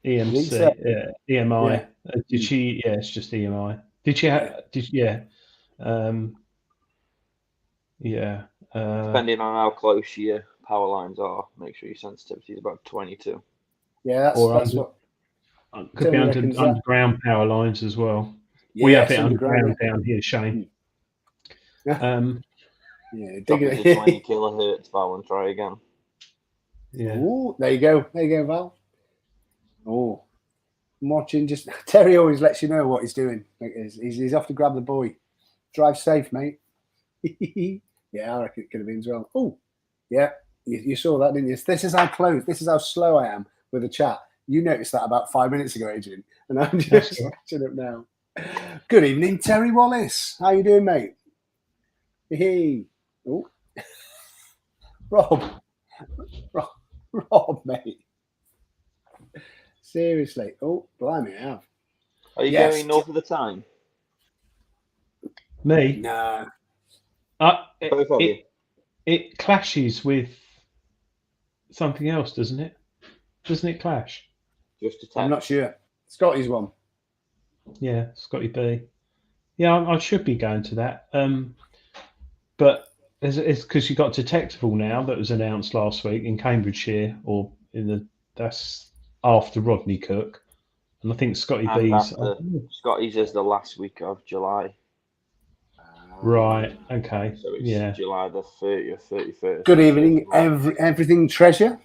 EMC, EMI. Did she? Yeah, it's just EMI. Did she have? Depending on how close your power lines are, make sure your sensitivity is about 22. Yeah, that's what. Could be underground power lines as well. Yeah, we have it underground down here, Shane. Drop it to 20 kilohertz, Val, and try again. Yeah. Ooh, there you go, Val. Oh, I'm watching. Just Terry always lets you know what he's doing. He's off to grab the boy. Drive safe, mate. Yeah, I reckon it could have been as well. Oh, yeah, you saw that, didn't you? This is how close. This is how slow I am with the chat. You noticed that about 5 minutes ago, Adrian, and I'm just catching up now. Good evening, Terry Wallace. How you doing, mate? Hey, oh, Rob, mate. Seriously. Oh, blimey, I have. Are you going over the time? Me? Nah. Both of you. It clashes with something else, doesn't it? Doesn't it clash? Just Detect. I'm not sure. Scotty's one. Yeah, Scotty B. Yeah, I should be going to that. But it's because you got Detectable now that was announced last week in Cambridgeshire, or that's after Rodney Cook, and I think Scotty And B's after Scotty's is the last week of July. right. Okay. So it's Yeah. July the 30th, 31st. Good evening, everything treasure.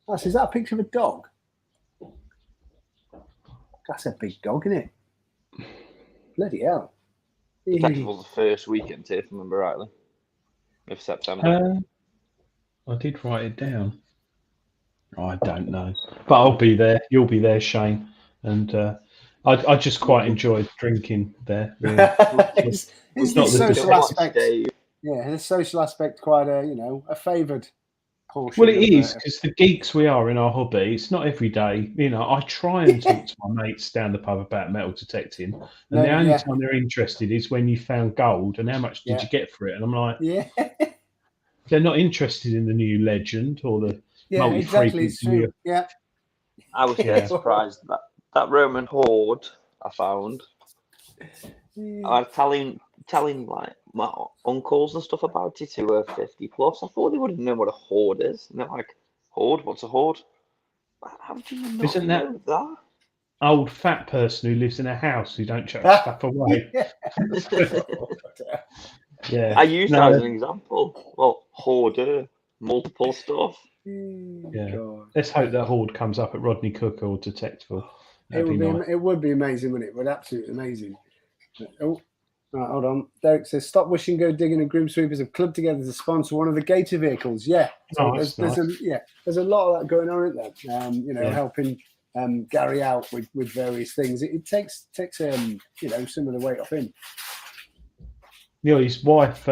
Is that a picture of a dog? That's a big dog, isn't it? Bloody hell. Detectable's the first weekend, if I remember rightly, of September. I did write it down. I don't know, but I'll be there. You'll be there, Shane, and I just quite enjoyed drinking there. Really. It's It's the not the social Watch aspect. Dave. Yeah, the social aspect quite a favoured portion. Well, it of, is because the geeks we are in our hobby. It's not every day. I try and talk to my mates down the pub about metal detecting, and the only time they're interested is when you found gold and how much did you get for it. And I'm like, yeah, they're not interested in the new legend or the yeah, exactly. It's multi-frequency. true. Yeah, I was surprised that Roman horde I found. I was telling like my uncles and stuff about it who were 50 plus. I thought they wouldn't know what a horde is. And they're like, horde? What's a horde? How do you not Isn't that know that? old fat person who lives in a house who don't chuck stuff away? Yeah. I used that as an example. Well, hoarder, multiple stuff. Yeah. God. Let's hope that horde comes up at Rodney Cook or Detectable. It would be amazing, wouldn't it? It would absolutely amazing. Oh, right, hold on. Derek says, "Stop wishing, go digging, and Grim Sweepers have clubbed together to sponsor one of the Gator vehicles." Yeah, so Nice, there's a lot of that going on, isn't there? Helping Gary out with various things. It takes some of the weight off him. His wife.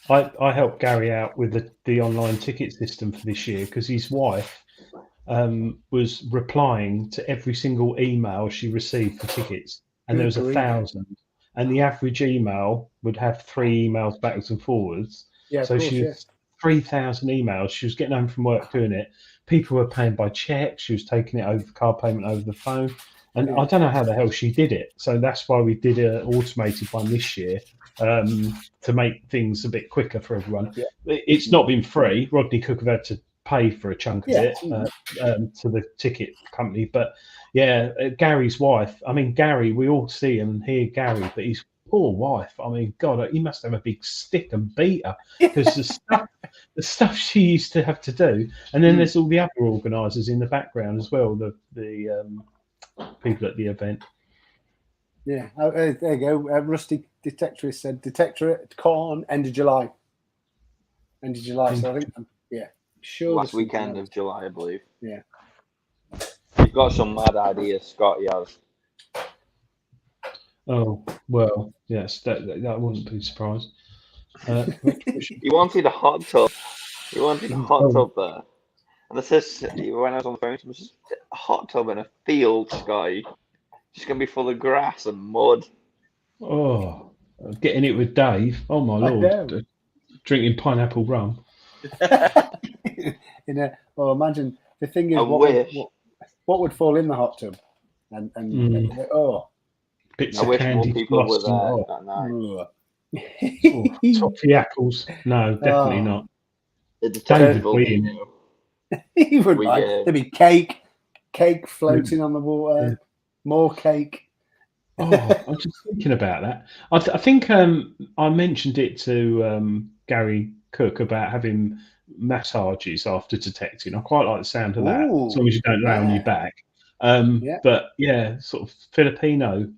I helped Gary out with the online ticket system for this year because his wife was replying to every single email she received for tickets, and there was 1,000, and the average email would have 3 emails backwards and forwards. Yeah, so she was 3,000 emails. She was getting home from work doing it. People were paying by check. She was taking it over card payment over the phone, and I don't know how the hell she did it. So that's why we did an automated one this year. To make things a bit quicker for everyone. Yeah. It's not been free. Rodney Cook have had to pay for a chunk of it to the ticket company. But yeah, Gary's wife, Gary, we all see and hear Gary, but his poor wife, God, he must have a big stick and beat her because the stuff she used to have to do. And then there's all the other organisers in the background as well, the people at the event. Yeah, there you go. Rusty Detectorist said Detectorate Con end of July. End of July. So I think, sure. Last weekend of July, I believe. Yeah. You've got some mad ideas, Scott. Has. Oh well, yes, that wouldn't be surprised. He wanted a hot tub. He wanted a hot tub there. And this is when I was on the phone. It was just a hot tub in a field, Scotty. Just gonna be full of grass and mud. Oh, getting it with Dave. Oh my lord! Drinking pineapple rum. Imagine the thing is, what would fall in the hot tub? And bits I of wish candy more people floss were there that night. Toffee apples. No, definitely not. David He wouldn't mind. There'd be cake floating on the water. More cake. I'm just thinking about that. I think I mentioned it to Gary Cook about having massages after detecting. I quite like the sound of that, as long as you don't lay on your back. But yeah, sort of Filipino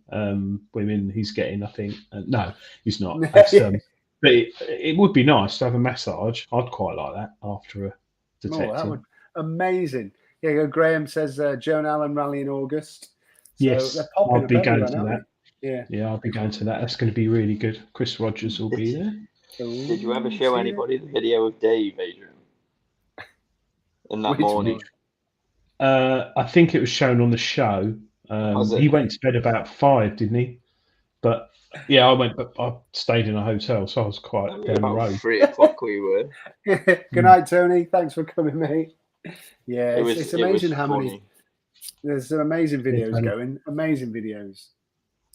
women he's getting, I think. No, he's not. But it would be nice to have a massage. I'd quite like that after a detecting. That would amazing. Yeah, Graham says Joan Allen rally in August. So yes, I'll be going to that. Yeah, I'll be going to that. That's going to be really good. Chris Rogers will be there. Did you ever show anybody the video of Dave Adrian in that morning? I think it was shown on the show. He went to bed about 5, didn't he? But yeah, I stayed in a hotel, so I was quite down the About road. 3 o'clock we were. Good night, Tony. Thanks for coming, mate. Yeah, It was it's amazing how funny. many. There's some amazing videos Tony. going. Amazing videos.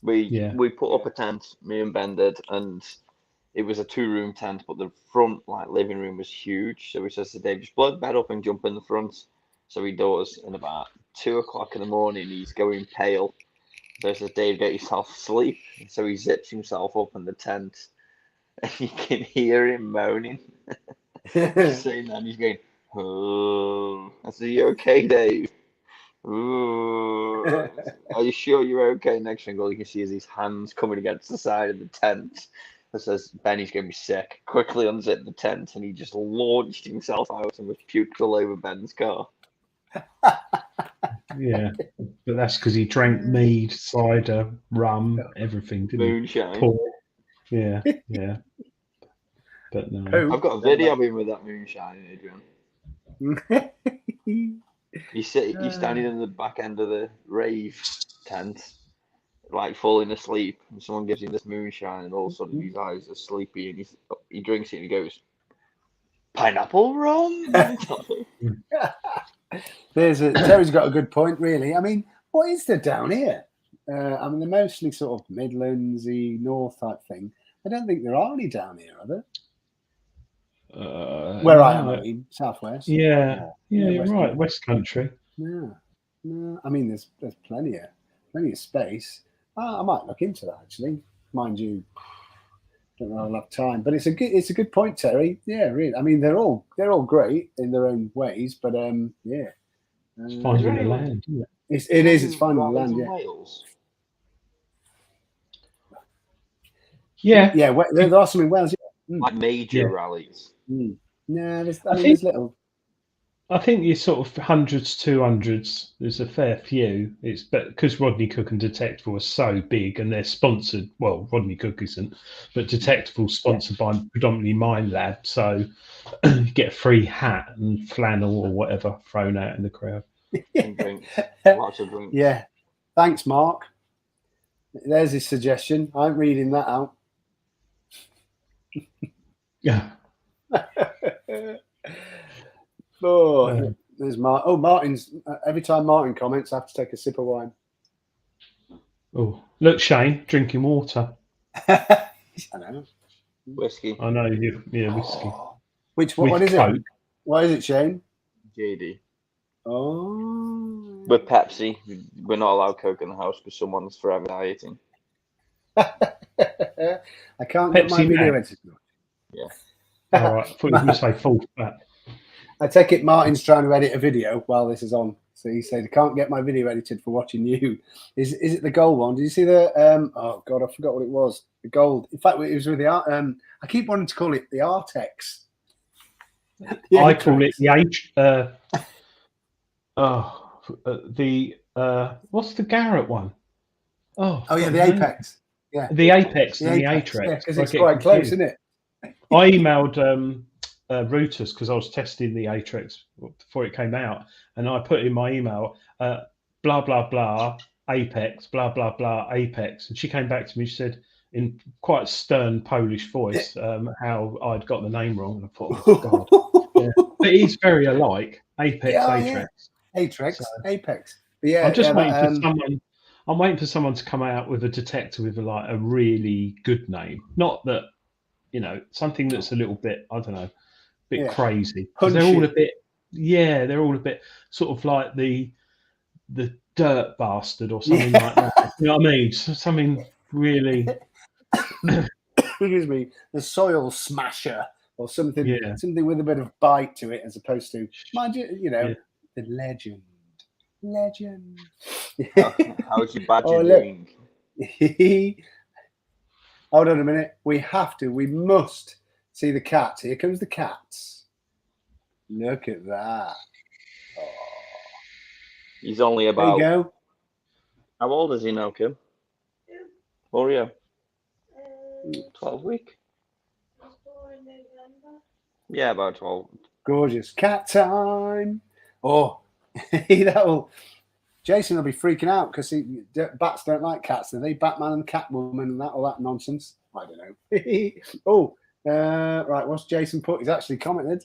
We put up a tent, me and Ben did, and it was a 2-room tent, but the front living room was huge. So we said to Dave, just blow the bed up and jump in the front. So he does, and about 2 o'clock in the morning, he's going pale. So I said, Dave, get yourself asleep. So he zips himself up in the tent, and you can hear him moaning. He's saying that, and he's going, oh. I said, are you okay, Dave? Ooh. Are you sure you're okay? Next thing all you can see is his hands coming against the side of the tent. It says, Benny's going to be sick. Quickly unzipped the tent, and he just launched himself out and was puked all over Ben's car. Yeah, but that's because he drank mead, cider, rum, everything, didn't Moonshine. he? Pork. Yeah, yeah. But no. Poo. I've got a video of him with that moonshine, Adrian. He's standing in the back end of the rave tent, like falling asleep, and someone gives him this moonshine, and all of a sudden his eyes are sleepy, and he drinks it, and he goes, pineapple rum? Terry's got a good point, really. I mean, what is there down here? I mean, they're mostly sort of Midlandsy, north type thing. I don't think there are any down here, are there? Where I am, I mean, southwest. Yeah, you're West right. Country. West Country. No. I mean, there's plenty of space. I might look into that actually. Mind you, don't know I'll have time, but it's a good point, Terry. Yeah, really. I mean, they're all great in their own ways, but yeah. It's finding the land, isn't it? It's finding the land. Yeah. Wales. Yeah. There are some in Wales. Yeah. Like major rallies. No, there's little. I think you're sort of hundreds, 200s. There's a fair few. It's because Rodney Cook and Detectable are so big, and they're sponsored. Well, Rodney Cook isn't, but Detectable's sponsored by predominantly Mine Lab, so you get a free hat and flannel or whatever thrown out in the crowd. And drinks. Lots of drinks. Yeah, thanks, Mark. There's his suggestion. I'm reading that out. Yeah. There's Martin. Oh, Martin's. Every time Martin comments, I have to take a sip of wine. Oh, look, Shane, drinking water. I know. Whiskey. I know you. Yeah, whiskey. What is Coke. it? What is it, Shane? JD. Oh. With Pepsi, we're not allowed Coke in the house because someone's forever dieting. I can't get my Pepsi video Max. edited. Yeah. All right. I thought you were going to say full fat. I take it Martin's trying to edit a video while this is on. So he said, I can't get my video edited for watching you. Is it the gold one? Did you see the oh god, I forgot what it was. The gold. In fact, it was with the I keep wanting to call it the Artex. I call it the what's the Garrett one? Oh yeah, the Apex. Yeah. The Apex and the Apex. Atrex. Yeah, because it's quite close, isn't it? I emailed Reuters because I was testing the Atrex before it came out, and I put in my email, blah blah blah Apex, blah blah blah Apex, and she came back to me. She said in quite a stern Polish voice how I'd got the name wrong, and I thought, oh god, yeah. But it's very alike. Apex, Atrex, Atrex, so, Apex. But yeah, I'm just waiting for someone. I'm waiting for someone to come out with a detector with a really good name, not that. Something that's a little bit, I don't know, crazy. Because they're all a bit, they're all a bit sort of like the dirt bastard or something like that. You know what I mean? Something really. Excuse me, the soil smasher or something, something with a bit of bite to it, as opposed to, mind you, the legend. How's your badger doing? Hold on a minute. We must see the cats. Here comes the cats. Look at that. Oh. He's only about. There you go. How old is he now, Kim? Oreo. 12 week. Yeah, about 12. Gorgeous cat time. Oh, that'll. Jason will be freaking out because bats don't like cats. Are they Batman and Catwoman and all that nonsense? I don't know. Right. What's Jason put? He's actually commented.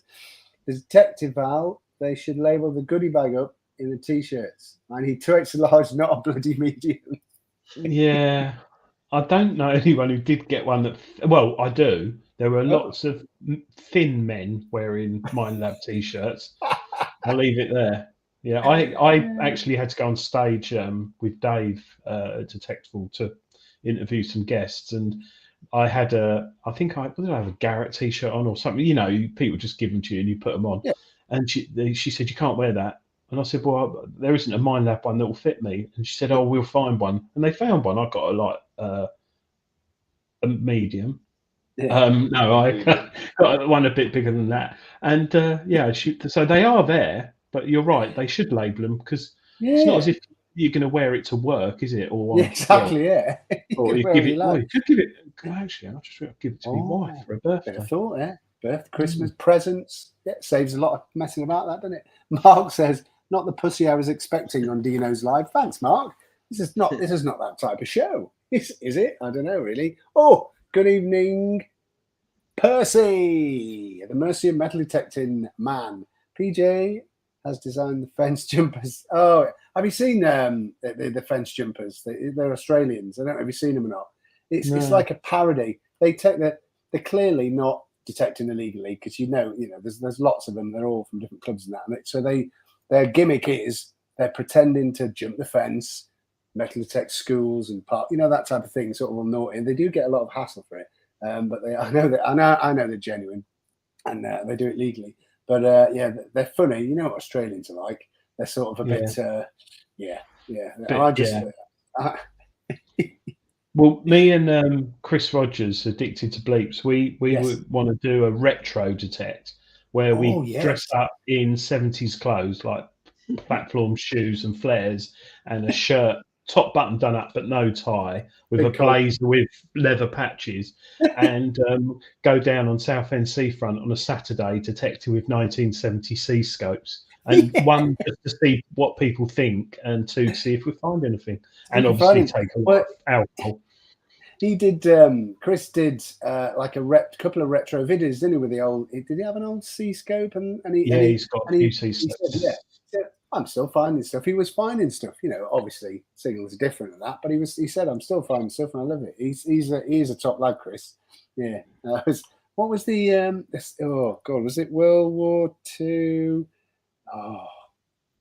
The detective Val, they should label the goodie bag up in the t-shirts. I need 2 extra large, not a bloody medium. Yeah, I don't know anyone who did get one that. Well, I do. There were lots of thin men wearing Mind Lab t-shirts. I'll leave it there. Yeah, I actually had to go on stage with Dave at Detectable to interview some guests, and I had I think I have a Garrett t-shirt on or something. You know, people just give them to you and you put them on. Yeah. And she said, you can't wear that. And I said, well, there isn't a Mind Lab one that will fit me. And she said, oh, we'll find one. And they found one. I got a medium. Yeah. No, I got one a bit bigger than that. And so they are there, but you're right. They should label them because it's not as if you're going to wear it to work, is it? Or exactly, yeah. Or you give it. Well, you could give it. Actually, I'll just give it to my wife for a birthday. Bit of thought, yeah. Birthday, Christmas presents. Yeah, saves a lot of messing about that, doesn't it? Mark says, "Not the pussy I was expecting on Deano's live." Thanks, Mark. This is not that type of show. Is it? I don't know really. Oh, good evening, Percy, the Mercy of metal detecting man. PJ has designed the fence jumpers. Oh, have you seen the fence jumpers? They're Australians. I don't know if you've seen them or not. It's like a parody. They're clearly not detecting illegally because there's lots of them. They're all from different clubs and that. And so their gimmick is they're pretending to jump the fence, metal detect schools and that type of thing. Sort of on Norton. They do get a lot of hassle for it, but I know they're genuine, and they do it legally. But they're funny. You know what Australians are like. They're sort of a bit, Well, me and Chris Rogers, Addicted to Bleeps, we would want to do a retro detect where we dress up in 70s clothes like platform shoes and flares and a shirt, top button done up but no tie, with a blazer with leather patches, and go down on Southend Seafront on a Saturday detecting with 1970 C scopes. And one, just to see what people think, and two, to see if we find anything. And obviously take a lot of alcohol. He did, Chris did like a couple of retro videos, didn't he, with the old, did he have an old C-scope? He's got a few C-scopes. He said, I'm still finding stuff. He was finding stuff, obviously signals are different than that, but he said, I'm still finding stuff and I love it. He's a top lad, Chris. Yeah. What was the, was it World War II? Oh,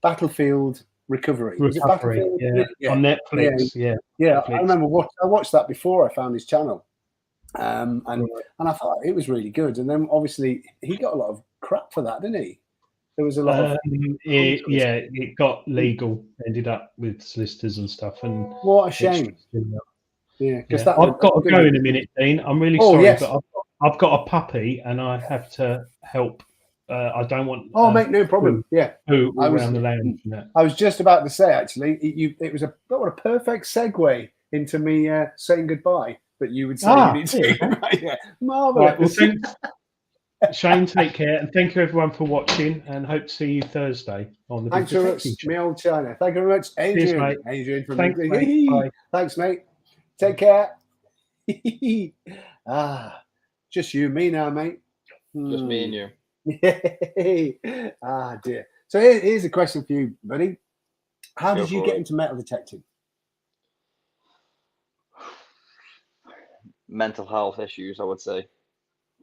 Battlefield Recovery. Was it Battlefield? Yeah. On Netflix. Yeah. Netflix. I remember I watched that before I found his channel, and I thought it was really good. And then obviously he got a lot of crap for that, didn't he? There was a lot of it got legal. Ended up with solicitors and stuff. And what a shame. Yeah, because I've got to go in a minute, Dean. I'm really sorry, but I've got a puppy and I have to help. I don't want. Mate, no problem. Around the lounge. I was just about to say, actually, it was a perfect segue into me saying goodbye. But you would say you need to. Marvelous. Right, well, thanks, Shane. Take care, and thank you everyone for watching. And hope to see you Thursday on the. Thanks very much, me old China. Thank you very much, Adrian. Cheers, mate. Adrian from Thanks, mate. Bye. Thanks, mate. Take care. Just you and me now, mate. Just me and you. Dear. So here's a question for you, buddy. How did you get into metal detecting? Mental health issues, I would say.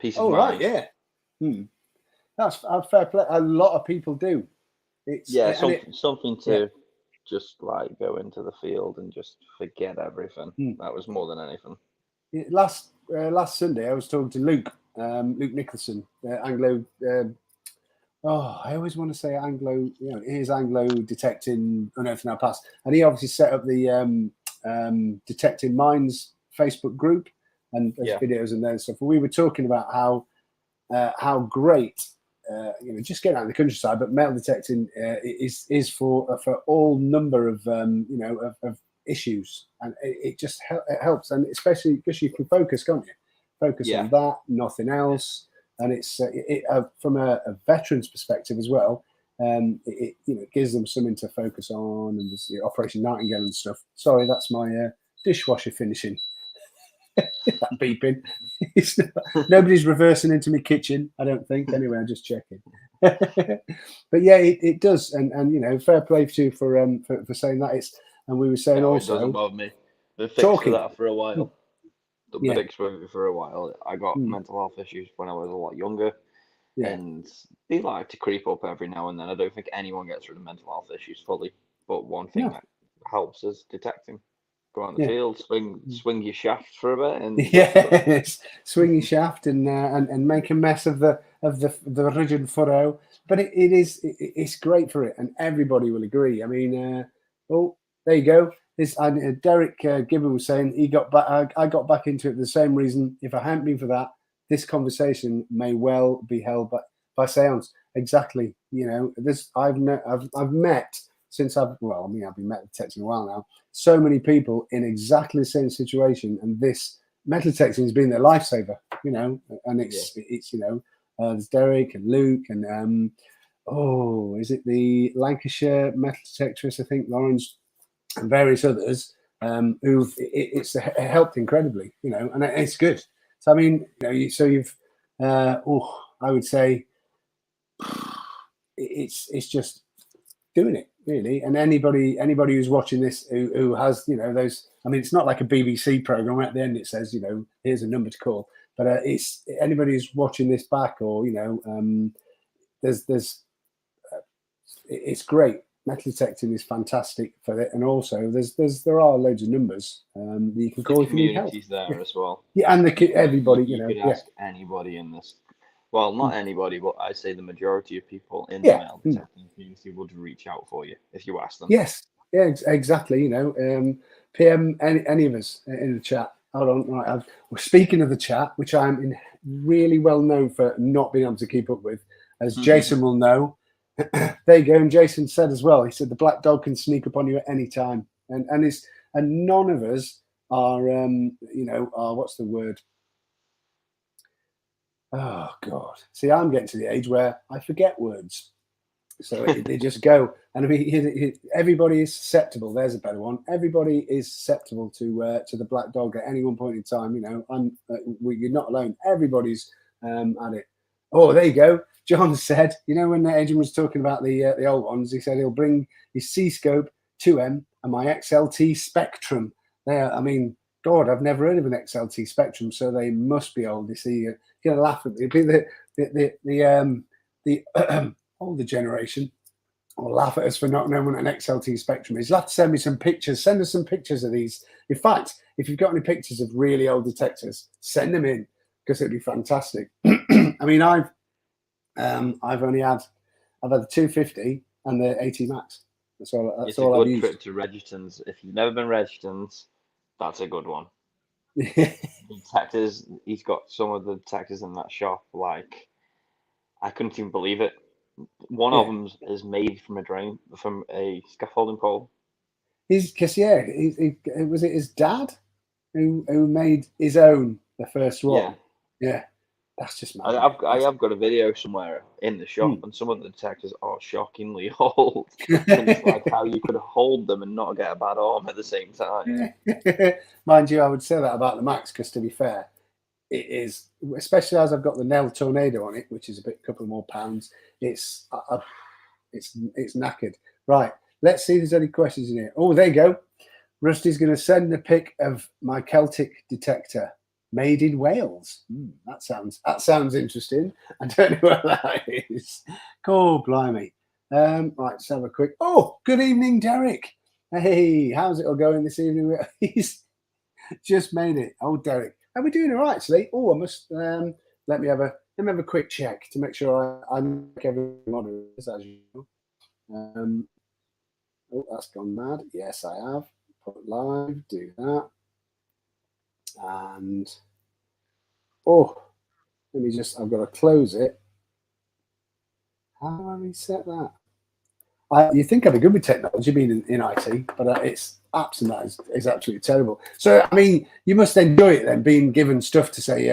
Peace of mind. Right, yeah. That's a fair play. A lot of people do. Something to just like go into the field and just forget everything. That was more than anything. Last Sunday, I was talking to Luke Nicholson, Anglo. I always want to say Anglo. He's Anglo detecting unearthing our past, and he obviously set up the Detecting Minds Facebook group and videos and those stuff. We were talking about how great just getting out in the countryside, but metal detecting is for all number of of issues, and it just helps, and especially because you can focus, can't you? Focus on that, nothing else. And it's from a veteran's perspective as well. it gives them something to focus on, and there's the Operation Nightingale and stuff. Sorry, that's my dishwasher finishing. That beeping. Nobody's reversing into my kitchen, I don't think. Anyway, I'm just checking. But yeah, it does, and fair play to you for saying that. And we were saying also, it doesn't bother me. The fix for that for a while. The fix for a while. I got mental health issues when I was a lot younger, and they like to creep up every now and then. I don't think anyone gets rid of mental health issues fully, but one thing that helps is detecting. Go on the field, swing your shaft for a bit, and swing your shaft and make a mess of the rigid furrow. But it's great for it, and everybody will agree. I mean, there you go. Derek Gibbon was saying he got back. I got back into it for the same reason. If I hadn't been for that, this conversation may well be held by seance. Exactly. I've met since I've been metal detecting a while now. So many people in exactly the same situation, and this metal detecting has been their lifesaver. And it's there's Derek and Luke and is it the Lancashire metal detectorist? I think Lawrence and various others who've it's helped incredibly. And it's good. So I mean, you've I would say it's just doing it really. And anybody who's watching this who has those, I mean, it's not like a BBC program at the end it says here's a number to call, but it's anybody who's watching this back or there's it's great. Metal detecting is fantastic for it, and also there are loads of numbers that you can call if you need help. There as well. Yeah, and everybody you could ask anybody in this. Well, not anybody, but I say the majority of people in the metal detecting community would reach out for you if you ask them. Yes, yeah, exactly. PM any of us in the chat. Hold on, right. Speaking of the chat, which I'm really well known for not being able to keep up with, as Jason will know. There you go. And Jason said as well. He said the black dog can sneak up on you at any time, and none of us are what's the word? Oh God! See, I'm getting to the age where I forget words, so they just go. And I mean, everybody is susceptible. There's a better one. Everybody is susceptible to the black dog at any one point in time. You're not alone. Everybody's at it. Oh, there you go. John said, when Adrian was talking about the old ones, he said he'll bring his C-scope 2M and my XLT Spectrum. I mean, God, I've never heard of an XLT Spectrum, so they must be old. You see, you're gonna laugh at me. It'll be the older generation will laugh at us for not knowing what an XLT Spectrum is. You'll have to send me some pictures. Send us some pictures of these. In fact, if you've got any pictures of really old detectors, send them in because it'd be fantastic. I mean, I've had the 250 and the 80 Max. That's all I've used. It's a good trip to Register's. If you've never been Register's, that's a good one. Detectors, he's got some of the detectors in that shop. Like, I couldn't even believe it. One of them is made from a scaffolding pole. Was it his dad who made his own, the first one? Yeah. That's just mad. I have got a video somewhere in the shop, and some of the detectors are shockingly old. And it's like how you could hold them and not get a bad arm at the same time. Mind you, I would say that about the Max, because to be fair, it is, especially as I've got the Nell Tornado on it, which is a couple more pounds. It's knackered. Right, let's see if there's any questions in here. Oh, there you go. Rusty's going to send a pic of my Celtic detector. Made in Wales. That sounds interesting. I don't know where that is. Oh, blimey. Right, let's have a quick. Oh, good evening, Derek. Hey, how's it all going this evening? He's just made it. Oh, Derek, are we doing all right, actually? Oh, I must let me have a quick check to make sure I make everything modern as usual. Oh, that's gone mad. Yes, I have. Put live. Do that. And I've got to close it. How do I reset that? You think I'd be good with technology being in IT, but it's apps and that is absolutely terrible. So, I mean, you must enjoy it then, being given stuff to say,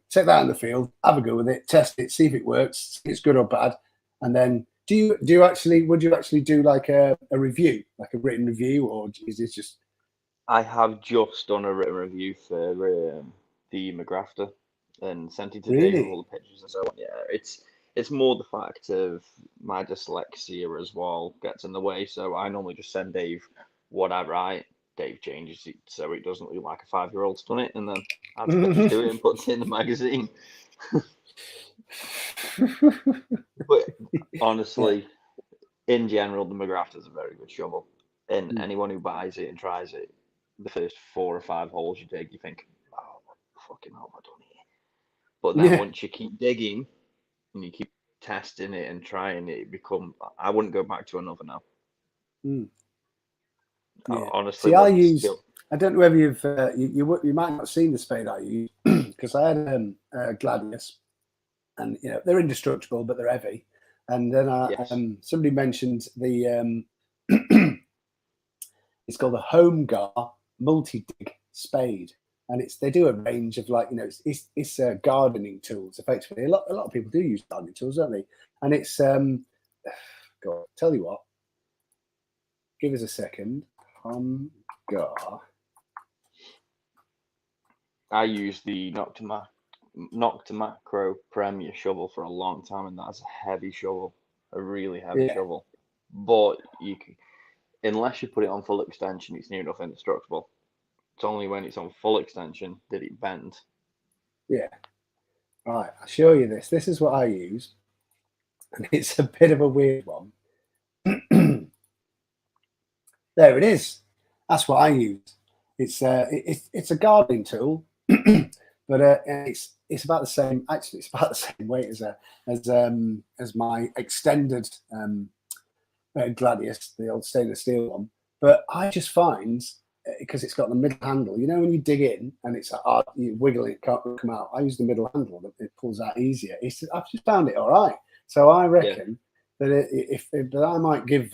take that in the field, have a go with it, test it, see if it works, see if it's good or bad, and then would you actually do like a review, like a written review, or is it just? I have just done a written review for the McGrafter and sent it to Dave with all the pictures and so on. Yeah, it's more the fact of my dyslexia as well gets in the way. So I normally just send Dave what I write. Dave changes it so it doesn't look like a 5-year-old's done it, and then adds pictures to it and puts it in the magazine. But honestly, in general, the McGrafter is a very good shovel. And anyone who buys it and tries it, the first 4 or 5 holes you dig, you think, oh, what the fucking hell have I done here? But then once you keep digging and you keep testing it and trying it, I wouldn't go back to another now. Honestly, see, I don't know whether you might not have seen the spade I use, because I had a Gladius, and they're indestructible, but they're heavy. And then somebody mentioned the it's called a Home Gar multi-dig spade, and they do a range of it's gardening tools effectively. A lot of people do use gardening tools, don't they? And it's God, tell you what, give us a second. Home Gar. I used the Nocta Macro Premier shovel for a long time, and that's a heavy shovel, a really heavy shovel. But unless you put it on full extension, it's near enough indestructible. It's only when it's on full extension that it bends. Yeah. Right, I'll show you this. This is what I use, and it's a bit of a weird one. There it is. That's what I use. It's a gardening tool, but it's about the same. Actually, it's about the same weight as my extended Gladius, the old stainless steel one. But I just find, because it's got the middle handle, when you dig in and it's you wiggle it, can't come out. I use the middle handle; it pulls out easier. I've just found it all right. So I reckon that I might give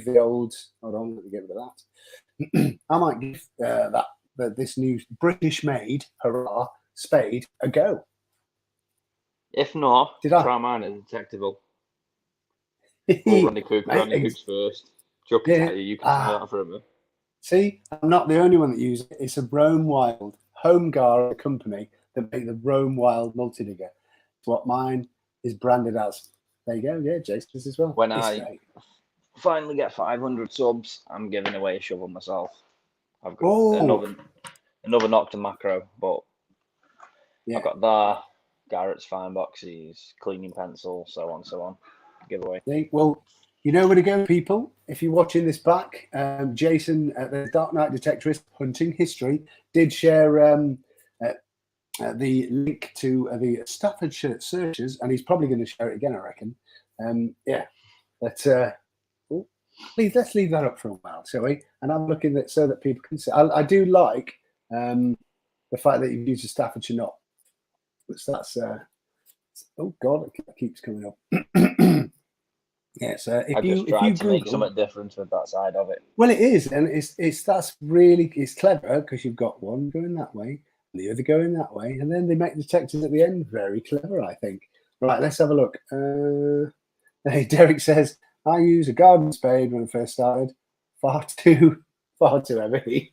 the old. Hold on, let me get rid of that. I might give this new British-made hurrah spade a go. If not, try mine as detectable. We'll run the hooks first. Chuck it at you can try that for a bit. See, I'm not the only one that uses it. It's a Rome Wild. Home Gar, a company that make the Rome Wild multi-digger. It's what mine is branded as. There you go. Yeah, Jason's as well. When I finally get 500 subs, I'm giving away a shovel myself. I've got another Nocta Macro, but I've got that, Garrett's fine boxes, cleaning pencil, so on. Giveaway. Well, you know where to go, people. If you're watching this back, Jason at the Dark Knight Detectorist Hunting History did share the link to the Staffordshire searches, and he's probably going to share it again, I reckon. Let's leave that up for a while, shall we? And I'm looking at so that people can see. I do like the fact that you've used a Staffordshire knot. That's oh God, it keeps coming up. Yes, if you Google, make something different with that side of it. Well, it is, and it's clever because you've got one going that way and the other going that way, and then they make the detectors at the end very clever, I think. Right, let's have a look. Hey, Derek says I used a garden spade when I first started. Far too heavy.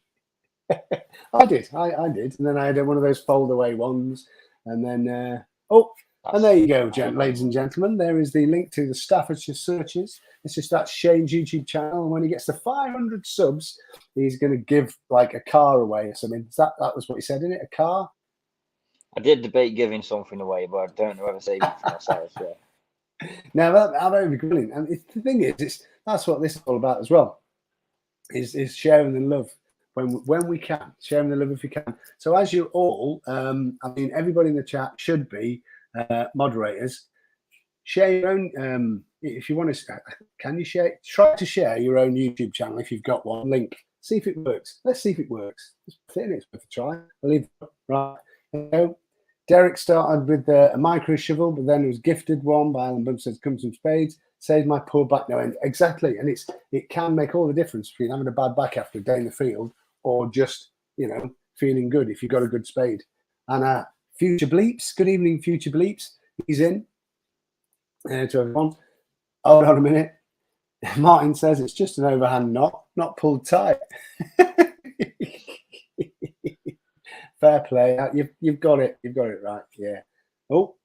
I did, and then I had one of those fold away ones, and then and there you go, ladies and gentlemen. There is the link to the Staffordshire searches. It's just that Shane's YouTube channel. And when he gets to 500 subs, he's going to give like a car away or something. That was what he said, isn't it? A car? I did debate giving something away, but I don't know whether saving it for myself. Yeah. Now that would be brilliant. And the thing is, that's what this is all about as well. Is sharing the love when we can, sharing the love if we can. So as you all, everybody in the chat should be moderators. Share your own if you want to. Can you share? Try to share your own YouTube channel if you've got one. Link. See if it works. Let's see if it works. It's worth a try. I'll leave it right. Derek started with a micro shovel, but then it was gifted one by Alan Bumstead. Comes from Spades. Saves my poor back no end. Exactly, and it can make all the difference between having a bad back after a day in the field or just feeling good if you've got a good spade. And Future Bleeps, good evening, Future Bleeps. He's in to everyone. Hold on a minute. Martin says it's just an overhand knot, not pulled tight. Fair play. You've got it. You've got it right. Yeah. Oh,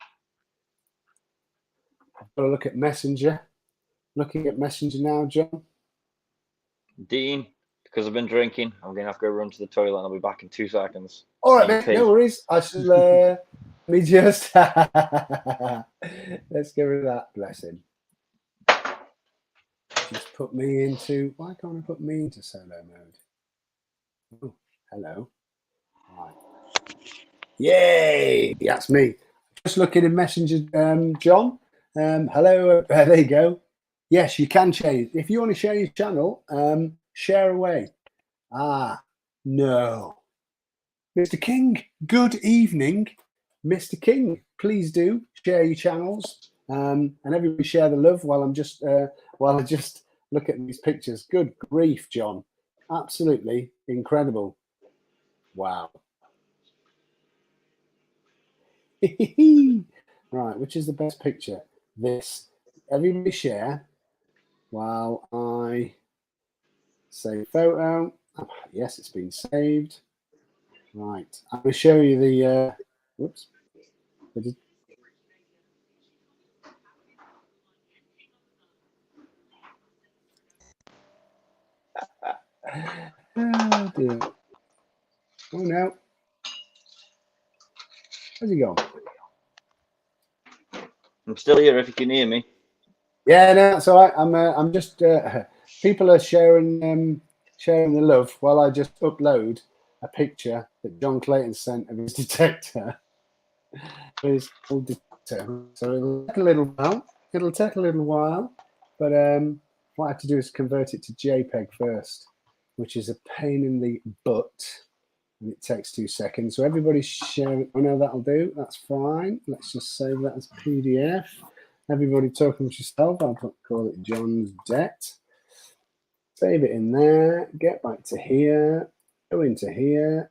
I've got to look at Messenger. Looking at Messenger now, John. Dean, because I've been drinking, I'm going to have to go run to the toilet and I'll be back in 2 seconds. All right, mate. No worries. I shall. Let me just. Let's get rid of that. Bless him. Just put me into. Why can't I put me into solo mode? Oh, hello. Right. Yay! That's me. Just looking in Messenger, John. Hello. There you go. Yes, you can share. If you want to share your channel, share away. Ah, no. Mr. King, good evening. Mr. King, please do share your channels. And everybody share the love while I just look at these pictures. Good grief, John. Absolutely incredible. Wow. Right, which is the best picture? This. Everybody share while I say photo. Oh, yes, it's been saved. Right, I'm going to show you the. Whoops. Oh dear. Oh no. Where's he gone? I'm still here if you can hear me. Yeah, no, that's all right. I'm just people are sharing the love while I just upload a picture that John Clayton sent of his detector. His old detector. So it'll take a little while. It'll take a little while, but what I have to do is convert it to JPEG first, which is a pain in the butt, and it takes 2 seconds. So everybody share it. I know that'll do. That's fine. Let's just save that as PDF. Everybody talking to yourself. I'll call it John's Debt. Save it in there. Get back to here. Go into here.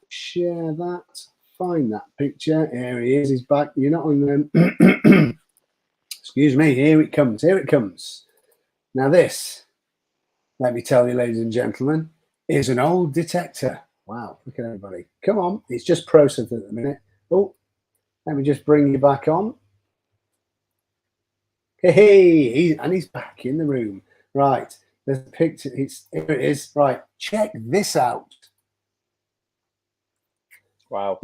Share that. Find that picture. Here he is. He's back. You're not on them. Excuse me. Here it comes. Here it comes. Now this, let me tell you, ladies and gentlemen, is an old detector. Wow. Look at everybody. Come on. It's just processed at the minute. Oh, let me just bring you back on. Hey, he's back in the room. Right, there's a picture. Here it is. Right, check this out. Wow.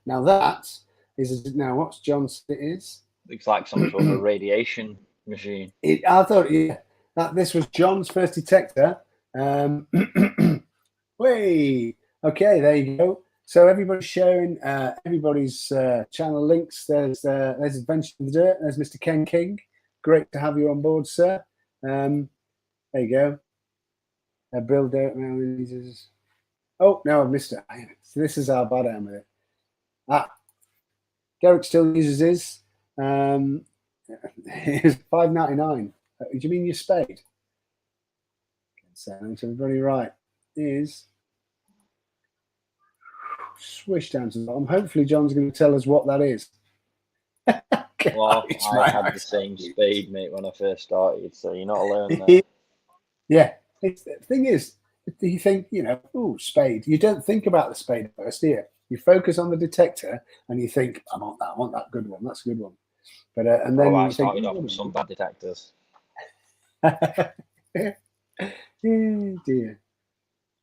Now that is now what's John's it is. Looks like some sort of radiation machine. I thought that this was John's first detector. Wait. Okay, there you go. So everybody's sharing everybody's channel links. There's Adventure in the Dirt. There's Mr. Ken King. Great to have you on board, sir. There you go. Bill Dirt. Oh, no, I've missed it. So this is how bad I am with it. Garrett still uses his. It's $5.99. Do you mean your Spade? Sounds everybody right. Is swish down to the bottom. Hopefully, John's going to tell us what that is. Well, I had the same Spade, mate, when I first started, so you're not alone there. Yeah. The thing is, you think, oh, Spade. You don't think about the Spade first, do you? You focus on the detector and you think, I want that good one. That's a good one. But and then I you started think, off with some bad detectors. Oh, dear.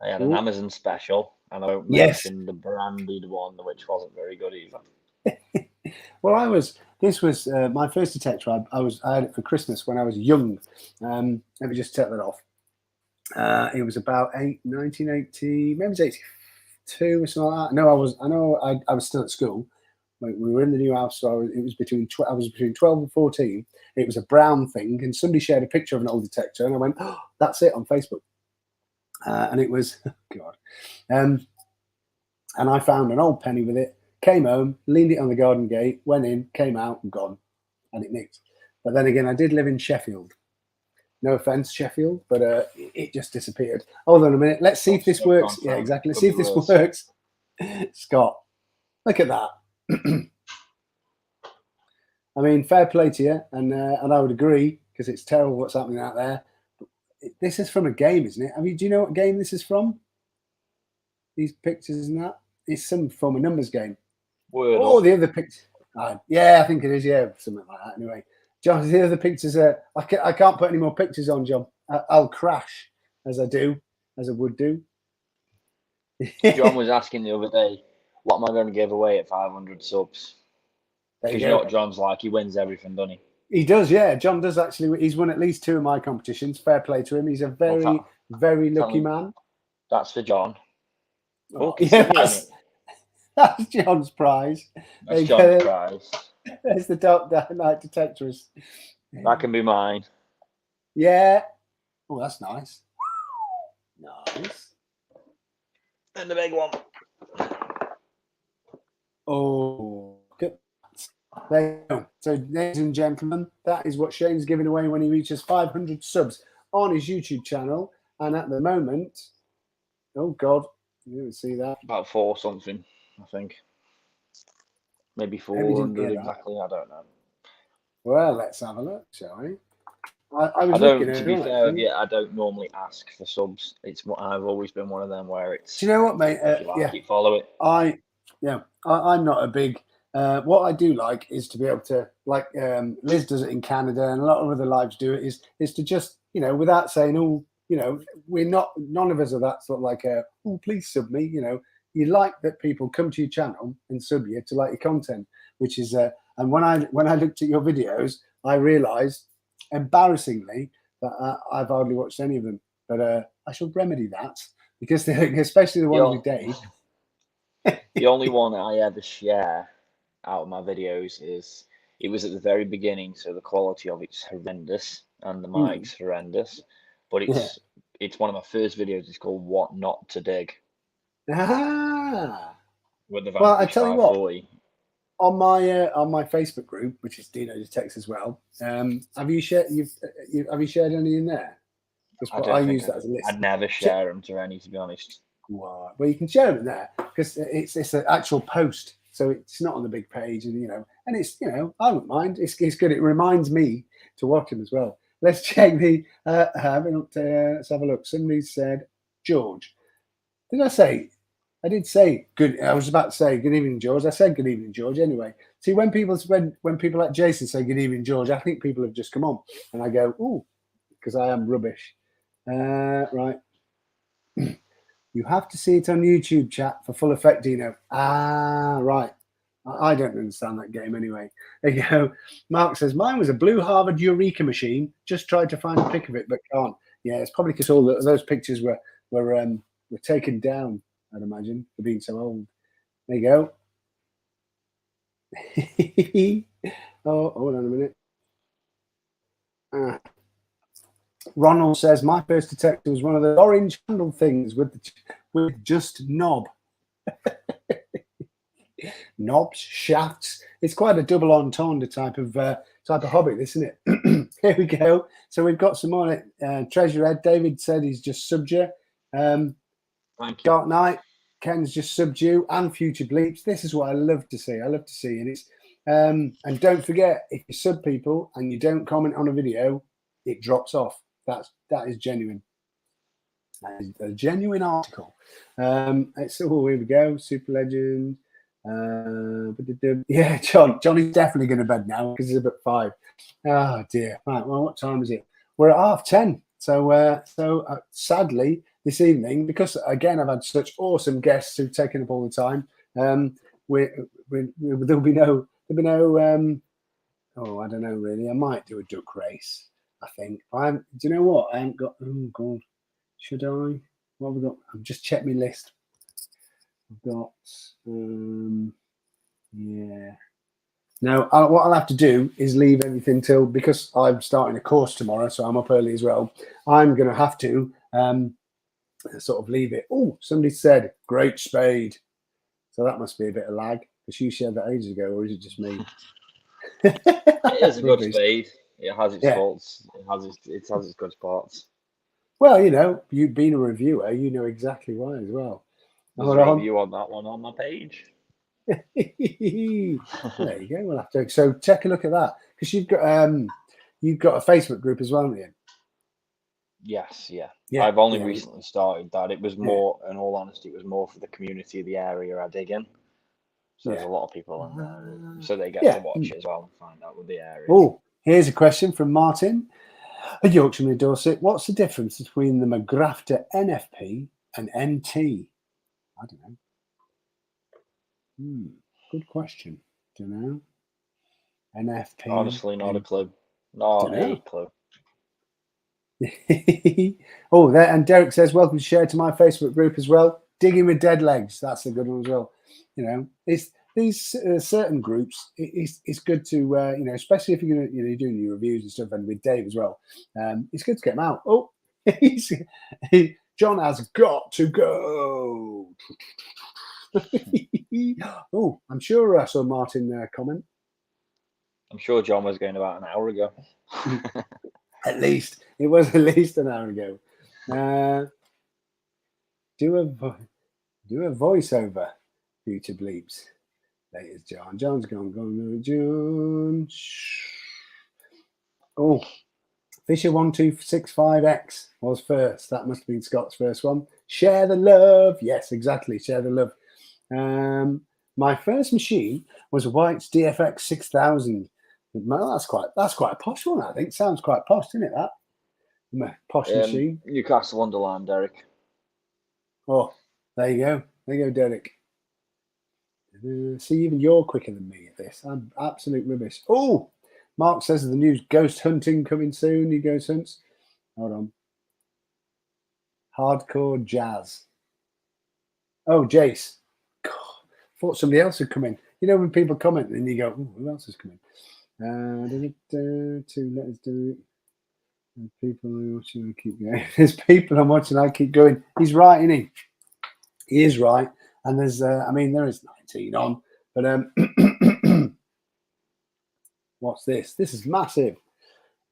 I had an Amazon special, and I won't Yes. mention the branded one, which wasn't very good either. Well, this was my first detector. I had it for Christmas when I was young. Let me just take that off. It was about 1980, maybe it was 82 or something like that. No, I was still at school. We were in the new house, so I was between 12 and 14. It was a brown thing, and somebody shared a picture of an old detector, and I went, "Oh, that's it," on Facebook. And it was God. And I found an old penny with it. Came home, leaned it on the garden gate, went in, came out, and gone, and it nicked. But then again, I did live in Sheffield. No offense, Sheffield, but it just disappeared. Hold on a minute. Let's see if this works. Yeah, exactly. Let's see if this works. Scott, look at that. I mean, fair play to you, and I would agree because it's terrible what's happening out there. But this is from a game, isn't it? I mean, do you know what game this is from? These pictures and that? It's some form of numbers game. Wordle. The other picture. Yeah, I think it is. Yeah, something like that. Anyway, John, the other pictures are. I can't put any more pictures on, John. I'll crash as I would do. John was asking the other day, what am I going to give away at 500 subs? Because you know what John's like, he wins everything, doesn't he? He does, yeah. John does actually. He's won at least 2 of my competitions. Fair play to him. He's a very, very lucky man. That's for John. Oh, yeah, that's John's prize. That's John's prize. There's the Dark Knight Detectors. That can be mine. Yeah. Oh, that's nice. Nice. And the big one. Oh, good. There you go. So, ladies and gentlemen, that is what Shane's giving away when he reaches 500 subs on his YouTube channel. And at the moment, oh God, you didn't see that. About 4 something, I think. Maybe 400 exactly. I don't know. Well, let's have a look, shall we? I don't normally ask for subs. I've always been one of them where it's. Do you know what, mate? Keep follow it. I'm not a big. What I do like is to be able to, like Liz does it in Canada, and a lot of other lives do it. Is to just without saying, we're not. None of us are that sort of like please sub me. You like that people come to your channel and sub you to like your content, which is and when I looked at your videos, I realised, embarrassingly, that I've hardly watched any of them. But I shall remedy that because especially the ones with Dave. The only one I ever share out of my videos it was at the very beginning, so the quality of it's horrendous and the mic's horrendous. But it's one of my first videos. It's called "What Not to Dig." With the well, I tell you what. 540. On my Facebook group, which is Deano Detects as well, have you shared any in there? I use that as a list. I'd never share them to any, to be honest. Well, you can share them in there because it's an actual post, so it's not on the big page, and and it's I don't mind. It's good. It reminds me to watch them as well. Let's check the. Let's have a look. Somebody said George. Did I say? I did say good. I was about to say good evening, George. I said good evening, George. Anyway, see when people like Jason say good evening, George, I think people have just come on, and I go, ooh, because I am rubbish. Right. You have to see it on YouTube, chat, for full effect, Dino. Right. I don't understand that game anyway. There you go. Mark says mine was a blue Harvard Eureka machine. Just tried to find a pic of it, but can't. Yeah, it's probably because all those pictures were taken down. I'd imagine, for being so old. There you go. Oh, hold on a minute. Ronald says, my first detector was one of the orange handle things with just knob. Knobs, shafts. It's quite a double entendre type of hobby, this, isn't it? Here we go. So we've got some more. Treasure Ed. David said he's just subbed you. Thank you. Dark Knight. Ken's just subbed you, and Future Bleeps. This is what I love to see. And it's and don't forget, if you sub people and you don't comment on a video, it drops off. That is genuine. That is a genuine article. Here we go. Super Legend. Yeah, Johnny's definitely going to bed now because it's about 5. Oh dear. Right. Well, what time is it? We're at 10:30. So sadly, this evening, because again I've had such awesome guests who've taken up all the time, there'll be no I don't know really. I might do a duck race. I think. Do you know what? I haven't got. Oh God, should I? What have we got? I've just checked my list. I've got. Yeah. Now, what I'll have to do is leave everything till, because I'm starting a course tomorrow, so I'm up early as well. I'm going to have to sort of leave it. Oh, somebody said great spade, so that must be a bit of lag because you shared that ages ago, or is it just me? It is a good spade. It has its faults. It has its good parts. Well, you being a reviewer, you know exactly why as well. There's a review on that one on my page. There you go. We'll have to. So take a look at that because you've got a Facebook group as well, haven't you? Yes, yeah. Yeah, I've only yeah. recently started that. It was more, in all honesty, it was more for the community of the area I dig in. So there's a lot of people in there, so they get to watch it as well and find out with the area. Oh, here's a question from Martin, a Yorkshireman in Dorset. What's the difference between the McGrafter NFP and NT? I don't know. Good question. Don't know. NFP. Honestly, not a clue. Not a clue. Oh, there, and Derek says, welcome to share to my Facebook group as well. Digging with dead legs. That's a good one as well. You know, it's these certain groups. It's good to you know, especially if you're gonna, you know, you're doing your reviews and stuff, and with Dave as well. It's good to get them out. Oh, John has got to go. Oh, I'm sure I saw Martin comment. I'm sure John was going about an hour ago. At least it was at least an hour ago. Do a voiceover, future bleeps. There's John. John's gone. John. Oh, Fisher 1265X was first. That must have been Scott's first one. Share the love. Yes, exactly. Share the love. My first machine was a White's DFX 6000. Well, that's quite a posh one, I think. Sounds quite posh, isn't it? That posh machine. Newcastle Underline, Derek. Oh, there you go. There you go, Derek. See, even you're quicker than me at this. I'm absolute rubbish. Oh, Mark says the news ghost hunting coming soon. He ghost hunts. Hold on. Hardcore jazz. Oh, Jace. God, thought somebody else had come in. You know when people comment and you go, oh, who else has come in? 2 letters do it. People I'm watching, I keep going. There's people I'm watching, I keep going. He's right, isn't he? He is right. And there's, I mean, there is 19 on, but what's this? This is massive.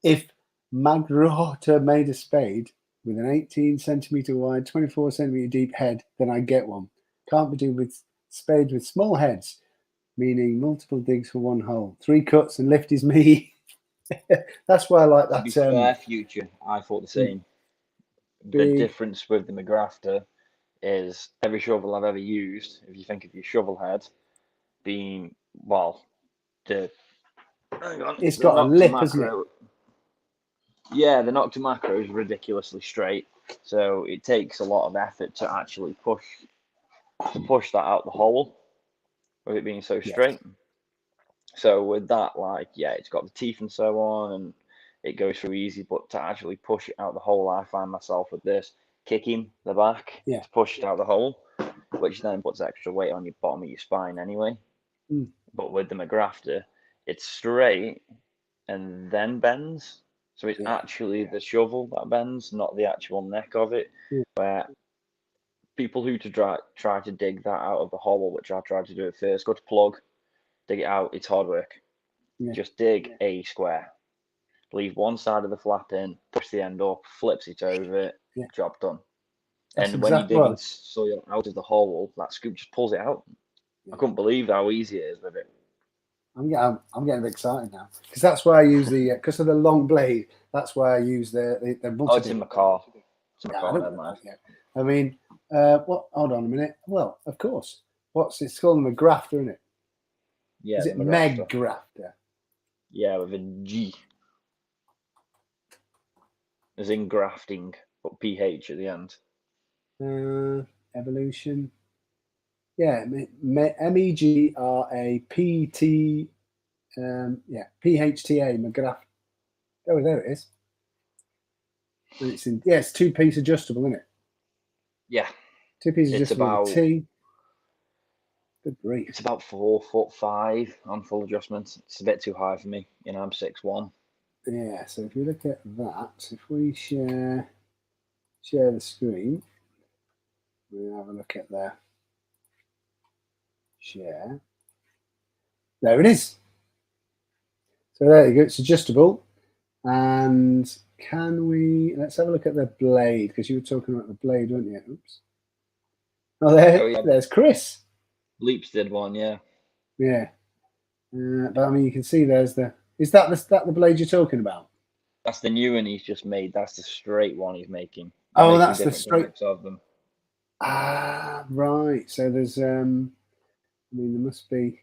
If Magrota made a spade with an 18 centimeter wide, 24 centimeter deep head, then I get one. Can't be done with spades with small heads, meaning multiple digs for one hole. 3 cuts and lift is me. That's why I like that. To be fair, future, I thought the same. The difference with the McGrafter is every shovel I've ever used, if you think of your shovel head being, well, it's got a lip, hasn't it? Yeah, the Nocta macro is ridiculously straight, so it takes a lot of effort to actually push that out the hole with it being so straight. So with that, like, yeah, it's got the teeth and so on, and it goes through easy, but to actually push it out the hole, I find myself with this kicking the back to push it out the hole, which then puts extra weight on your bottom of your spine anyway. But with the McGrafter, it's straight and then bends. So it's actually the shovel that bends, not the actual neck of it. Where people who try to dig that out of the hole, which I tried to do at first, go to plug, dig it out, it's hard work. Just dig a square. Leave one side of the flap in, push the end up, flips it over, job done. And when you dig in soil out of the hole, that scoop just pulls it out. I couldn't believe how easy it is with it. I'm getting a bit excited now because that's why I use the because of the long blade. That's why I use the multi. Oh, it's in my car. I mean, what? Hold on a minute. Well, of course. It's called a McGrafter, isn't it? Yeah. Is it McGrafter? Yeah, with a G. As in grafting, but PH at the end. Evolution. Yeah, MEGRAPT. PHTA McGrath. Oh, there it is. And it's in. Yeah, it's 2-piece adjustable, isn't it? Yeah. 2-piece adjustable. T. Good grief. It's about 4'5" on full adjustment. It's a bit too high for me. You know, I'm 6'1". Yeah. So if you look at that, if we share the screen, we'll have a look at the share. There it is. So there you go. It's adjustable. And let's have a look at the blade, because you were talking about the blade, weren't you? Oops. Oh, there's Chris. Leaps did one, yeah. Yeah. But I mean, you can see there's the. Is that the blade you're talking about? That's the new one he's just made. That's the straight one he's making. Oh, Making that's the different straight. types of them. Ah, right. So there's. I mean, there must be.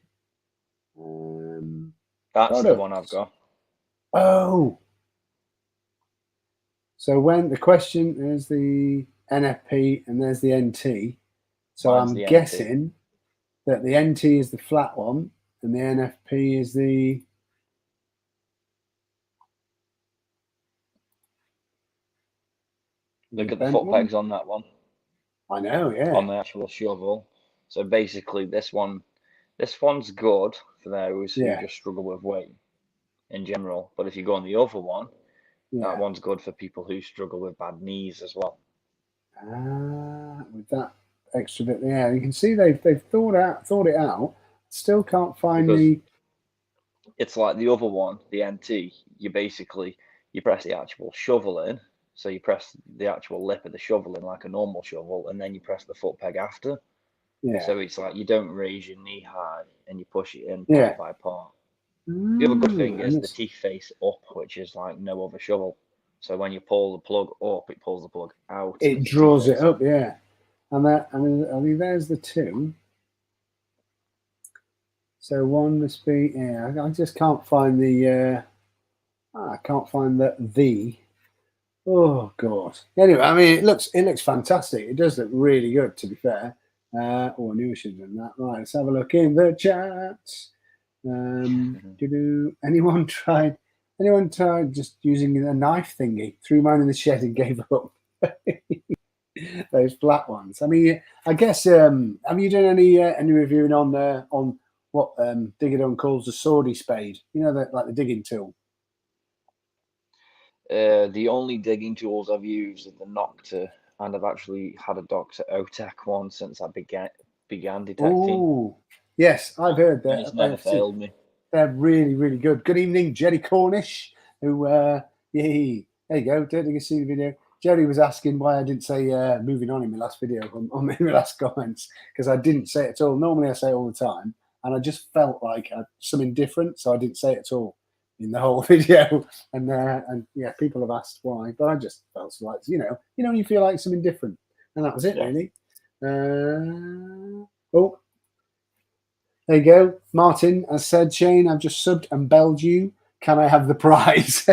That's the photos. one I've got. Oh. So when the question is the NFP and there's the NT. So Mine's I'm the NT. guessing that the NT is the flat one and the NFP is the. Look at the bent foot one? pegs on that one. I know, yeah. On the actual shovel. So basically, this one's good for those who Yeah. just struggle with weight in general. But if you go on the other one, Yeah. that one's good for people who struggle with bad knees as well. With that extra bit there, you can see they've thought it out. Still can't find Because the. it's like the other one, the NT. You press the actual shovel in. So you press the actual lip of the shovel in like a normal shovel, and then you press the foot peg after. Yeah. So it's like you don't raise your knee high and you push it in Yeah. part by part. The other good thing is and the teeth face up, which is like no other shovel. So when you pull the plug up, it pulls the plug out. it draws it up, yeah. And that, I mean, there's the two. So one must be, yeah. I just can't find the. I can't find the. Oh God. Anyway, I mean, it looks fantastic. It does look really good, to be fair. I knew I should have done that. Right, let's have a look in the chat. Anyone tried just using a knife thingy? Threw mine in the shed and gave up. Those flat ones. I mean, I guess. Have you done any reviewing on what Digger calls the swordy spade? You know, like the digging tool. The only digging tools I've used are the Nocta, and I've actually had a Doctor OTEC one since I began detecting. Oh, yes, I've heard that. And it's never failed me. They're really, really good. Good evening, Jerry Cornish. Who, there you go. Don't think you see the video. Jerry was asking why I didn't say moving on in my last video, on my last comments, because I didn't say it at all. Normally I say it all the time, and I just felt like something different, so I didn't say it at all in the whole video. And yeah, people have asked why, but I just felt like, you feel like something different, and that was it, really. Oh, there you go. Martin has said, Shane, I've just subbed and belled you. Can I have the prize?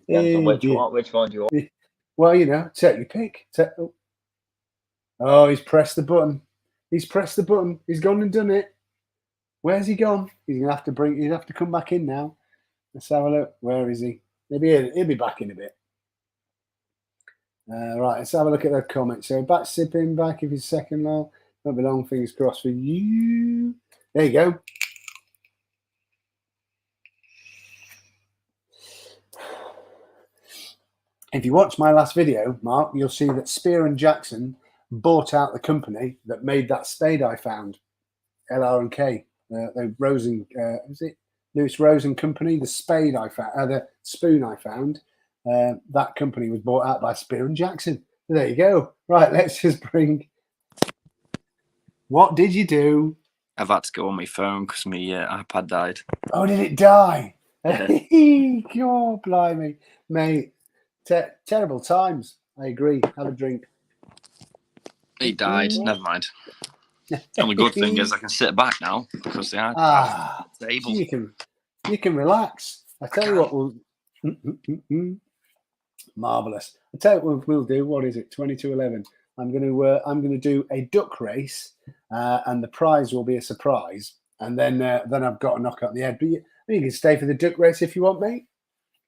Which one do you want? Well, take your pick. Oh, he's pressed the button. He's gone and done it. Where's he gone? He's gonna have to come back in now. Let's have a look. Where is he? Maybe he'll be back in a bit. Right, let's have a look at that comment. So back sipping back if he's second low. Won't be long, fingers crossed for you. There you go. If you watch my last video, Mark, you'll see that Spear and Jackson bought out the company that made that spade I found, LR&K. The Rosen, was it Lewis Rosen Company? The spade I found, the spoon I found. That company was bought out by Spear and Jackson. There you go. Right, let's just bring. What did you do? I've had to go on my phone because my iPad died. Oh, did it die? Yeah. God, blimey, mate. Terrible times. I agree. Have a drink. It died. Never mind. The only good thing is I can sit back now because the iPad is able. You can relax. I tell you what, we'll marvelous. I tell you what we'll do. What is it? 22-11. I'm going to do a duck race, and the prize will be a surprise. And then I've got to knock out the head. But you can stay for the duck race if you want, mate.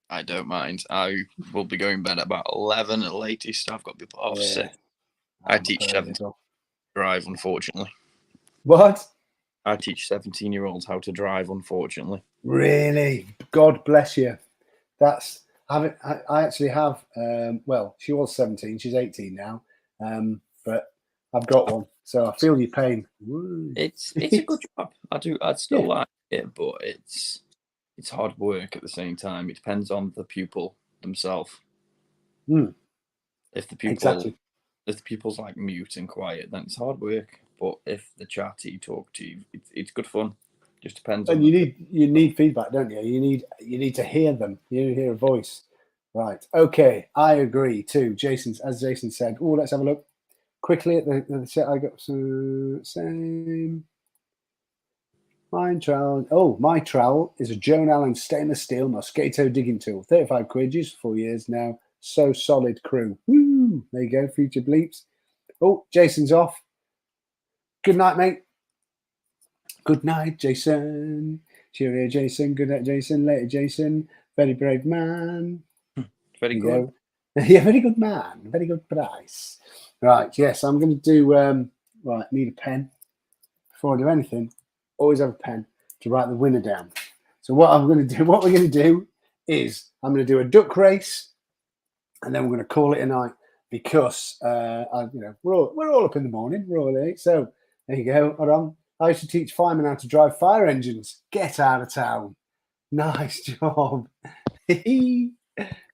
I don't mind. I will be going to bed at about 11 at the latest. I've got to be put off 6. I teach 17 drive, unfortunately. What? I teach 17-year-olds how to drive, unfortunately. Really? God bless you. I actually have. Well, she was 17. She's 18 now. But I've got one, so I feel your pain. It's a good job. I'd still like it, but it's hard work at the same time. It depends on the pupil themselves. If the pupil if the people's like mute and quiet, then it's hard work. But if the chatty talk to you, it's good fun. Just depends And on. you need feedback, don't you? You need to hear them. You need to hear a voice. Right. Okay. I agree too. As Jason said. Oh, let's have a look quickly at the set. I got some same. Mine trowel. Oh, my trowel is a Joan Allen stainless steel Mosquito digging tool. 35 quid, used for 4 years now. So solid, crew. Woo! There you go. Future bleeps. Oh, Jason's off. Good night, mate. Good night, Jason. Cheerio, Jason. Good night, Jason. Later, Jason. Very brave man. Very good. Yeah, very good man. Very good price. Right, yes, I'm going to do, right, need a pen. Before I do anything, always have a pen to write the winner down. So what we're going to do is I'm going to do a duck race, and then we're going to call it a night because, we're all up in the morning. We're all late. So there you go. Hold on. I used to teach firemen how to drive fire engines. Get out of town. Nice job.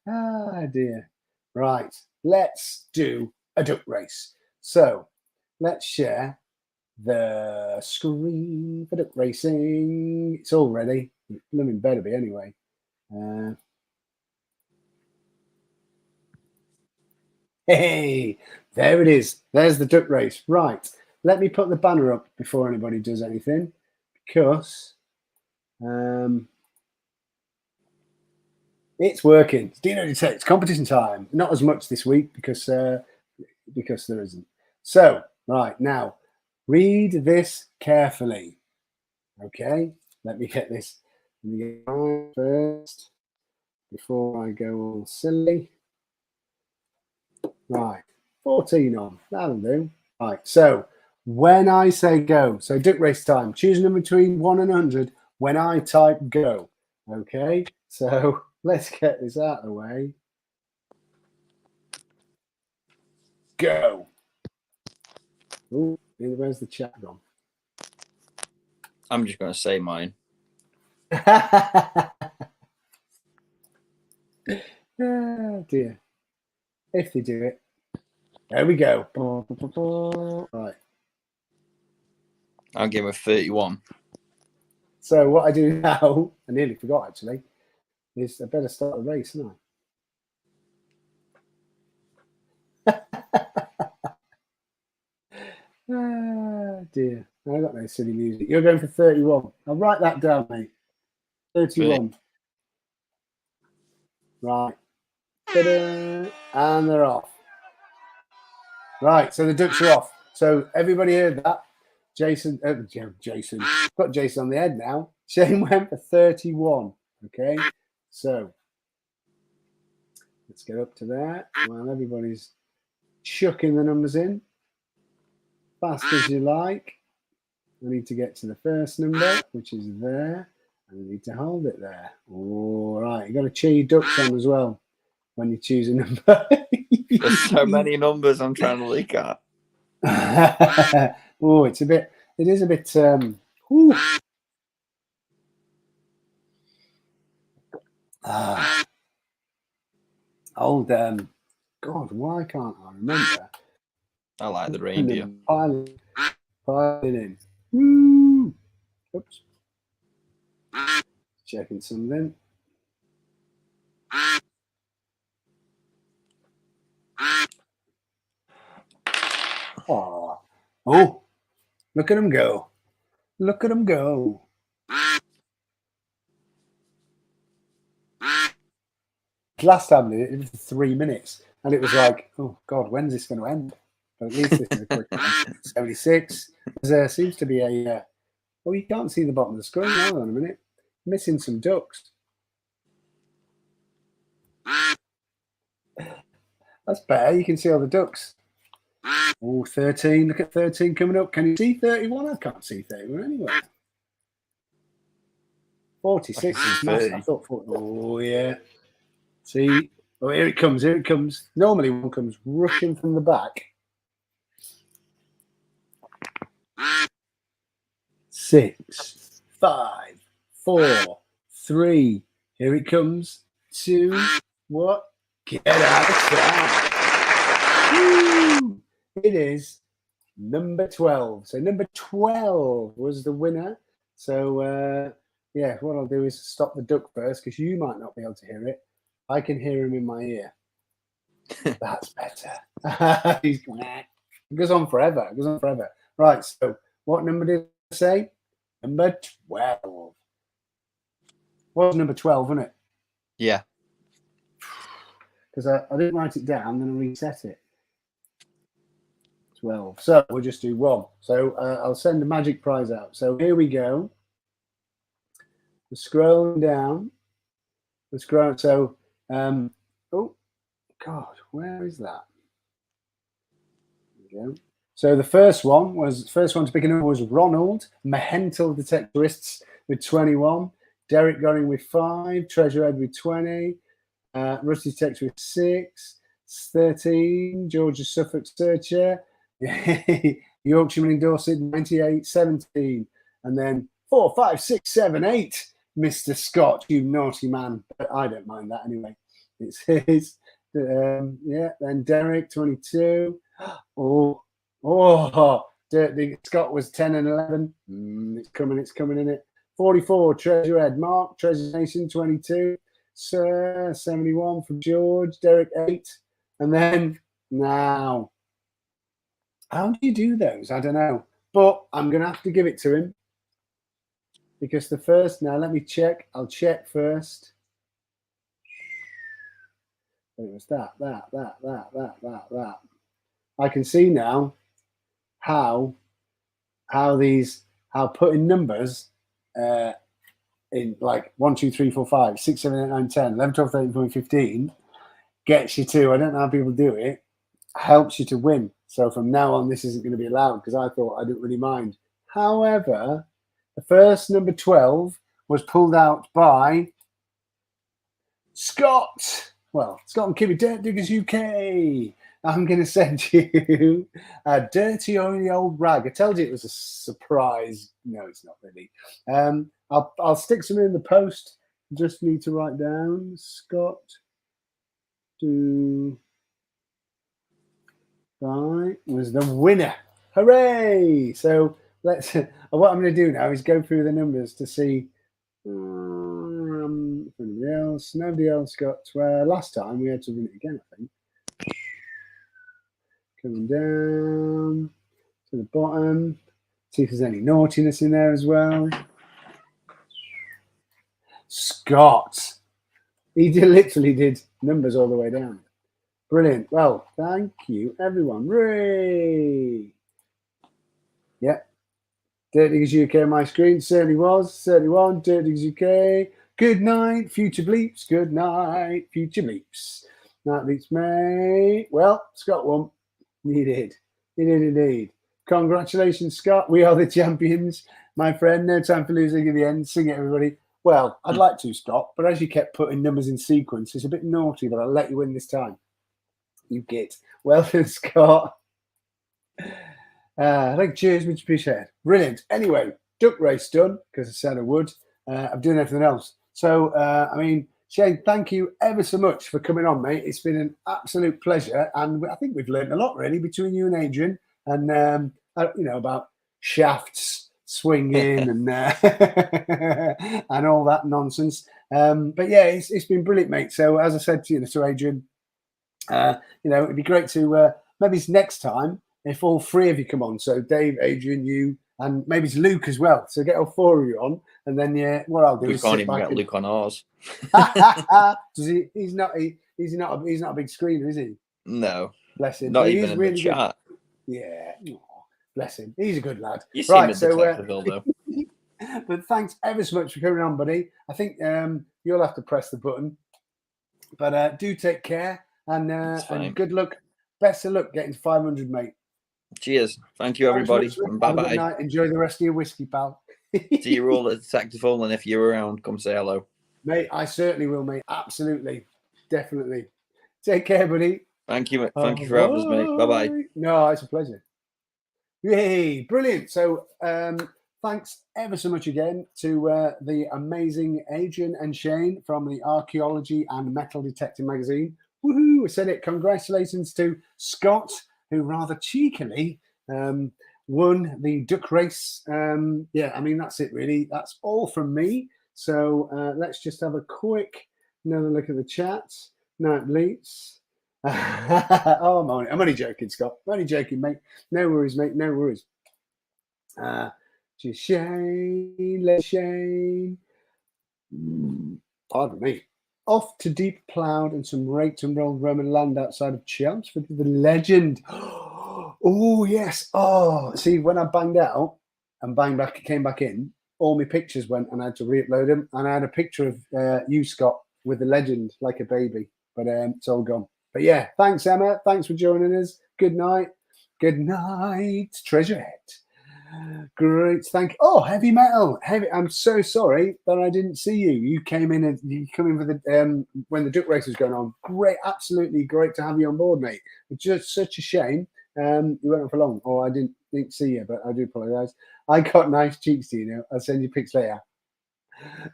Ah, dear. Right. Let's do a duck race. So let's share the screen for duck racing. It's all ready. Blooming better be anyway. Hey, there it is. There's the duck race. Right. Let me put the banner up before anybody does anything, because it's working. It's Deano Detects competition time. Not as much this week because there isn't. So, right, now, read this carefully. Okay, let me get this first before I go all silly. Right, 14 on. That'll do. Right, so when I say go, so duck race time, choose a number between 1 and 100 when I type go. Okay, so let's get this out of the way. Go. Oh, where's the chat gone? I'm just going to say mine. Oh, dear. If they do it. There we go. Right. I'll give it 31. So what I do now, I nearly forgot actually, is I better start the race, don't I? Ah, dear. I got no silly music. You're going for 31. I'll write that down, mate. 31. Right. Ta-da. And they're off. Right, so the ducks are off. So everybody heard that. Jason, got Jason on the head now. Shane went for 31. Okay, so let's get up to there while everybody's chucking the numbers in. Fast as you like. I need to get to the first number, which is there. And I need to hold it there. All right, you got to cheer your ducks on as well when you choose a number. There's so many numbers I'm trying to look at. Oh, it is a bit, old, God, why can't I remember? I like the reindeer. Piling in. Woo! Oops. Checking something. Oh, look at him go. Look at him go. Last time it was 3 minutes, and it was like, oh God, when's this going to end? But at least this is a quick one. 76. There seems to be a. Oh, you can't see the bottom of the screen. Hold on a minute. Missing some ducks. That's better. You can see all the ducks. Oh, 13. Look at 13 coming up. Can you see 31? I can't see 31 anywhere. 46 is massive. I thought, oh, yeah. See? Oh, here it comes. Here it comes. Normally one comes rushing from the back. 6, 5, 4, 3. Here it comes. 2. What? Get out of town. Woo! It is number 12. So number 12 was the winner. So, yeah, what I'll do is stop the duck first because you might not be able to hear it. I can hear him in my ear. That's better. He goes on forever. It goes on forever. Right, so what number did I say? Number 12. Was number 12, wasn't it? Yeah. Because I didn't write it down, then I reset it. 12. So we'll just do 1. So I'll send the magic prize out. So here we go. We're scrolling down. We're scrolling. So, oh, God, where is that? There we go. So the first one to pick up was Ronald, Mahental Detectorists with 21. Derek got in with 5. Treasure Ed with 20. Rusty Detector with 6. 13. Georgia Suffolk Searcher. Yorkshireman in Dorset 98. 17. And then 4, 5, 6, 7, 8. Mr. Scott, you naughty man. But I don't mind that anyway. It's his. Yeah, then Derek 22. Oh, Dirty Scott was 10 and 11. It's coming in it. 44, Treasure Ed. Mark, Treasure Nation 22. Sir, 71 from George. Derek 8. And then now, how do you do those? I don't know. But I'm going to have to give it to him. Because the first, now let me check. I'll check first. It was that. I can see now how putting numbers in like 1, 2, 3, 4, 5, 6, 7, 8, 9, 10, 11, 12, 13, 14, 15 gets you to, I don't know how people do it, helps you to win. So from now on, this isn't going to be allowed because I thought I didn't really mind. However, the first number 12 was pulled out by Scott. Well, Scott and Kimmy, Dirt Diggers UK. I'm going to send you a dirty, oily old rag. I told you it was a surprise. No, it's not really. I'll stick some in the post. Just need to write down Scott Dubai was the winner. Hooray! So let's. What I'm going to do now is go through the numbers to see. Nobody else got 12. Last time we had to run it again, I think. Coming down to the bottom. See if there's any naughtiness in there as well. Scott. He literally did numbers all the way down. Brilliant. Well, thank you, everyone. Hooray! Yeah. Dirty Diggers UK on my screen. Certainly was. 31. Dirty Diggers UK. Good night, future bleeps. Good night, future bleeps. Night bleeps, mate. Well, Scott won. He did. He did indeed. Congratulations, Scott. We are the champions, my friend. No time for losing in the end. Sing it, everybody. Well, I'd like to, Scott, but as you kept putting numbers in sequence, it's a bit naughty, but I'll let you win this time. You git. Well done, Scott. Cheers, much appreciated. Brilliant. Anyway, duck race done, because I said I would. I'm doing everything else. So, Shane, thank you ever so much for coming on, mate. It's been an absolute pleasure. And I think we've learned a lot, really, between you and Adrian. And, about shafts, swinging and and all that nonsense. But, yeah, it's been brilliant, mate. So, as I said to Adrian, it'd be great to maybe it's next time if all 3 of you come on. So, Dave, Adrian, you, and maybe it's Luke as well. So get all 4 of you on, and then what I'll do is can't even get Luke on ours. Does he? He's not a big screener, is he? No, bless him. Not he even is in really the chat. Good. Yeah, bless him. He's a good lad. You see him at the though. But thanks ever so much for coming on, buddy. I think you'll have to press the button. But do take care and good luck. Best of luck getting to 500, mate. Cheers. Thank you, everybody. And bye-bye. Enjoy the rest of your whiskey, pal. See you all at Detective Hall, and if you're around, come say hello. Mate, I certainly will, mate. Absolutely. Definitely. Take care, buddy. Thank you. Thank you for having us, mate. Bye-bye. No, it's a pleasure. Yay. Brilliant. So thanks ever so much again to the amazing Adrian and Shane from the Archaeology and Metal Detecting magazine. Woohoo! I said it. Congratulations to Scott, who rather cheekily won the duck race. Yeah, I mean, that's it really. That's all from me. So let's just have a quick another look at the chat. Night bleats. Oh, I'm only joking, Scott. I'm only joking, mate. No worries, mate. No worries. Just Shane. Pardon me. Off to Deep Cloud and some raked and rolled rum and land outside of Chelmsford with the legend. Oh, yes. Oh, see, when I banged out and came back in, all my pictures went and I had to re-upload them. And I had a picture of you, Scott, with the legend like a baby. But it's all gone. But yeah, thanks, Emma. Thanks for joining us. Good night. Good night, Treasurehead. Great, thank you. Oh, heavy metal, heavy. I'm so sorry that I didn't see you. You came in and you come in for the when the duck race was going on. Great, absolutely great to have you on board, mate. It's just such a shame you went on for long, or I didn't see you, but I do apologise. I got nice cheeks, do you know? I'll send you pics later.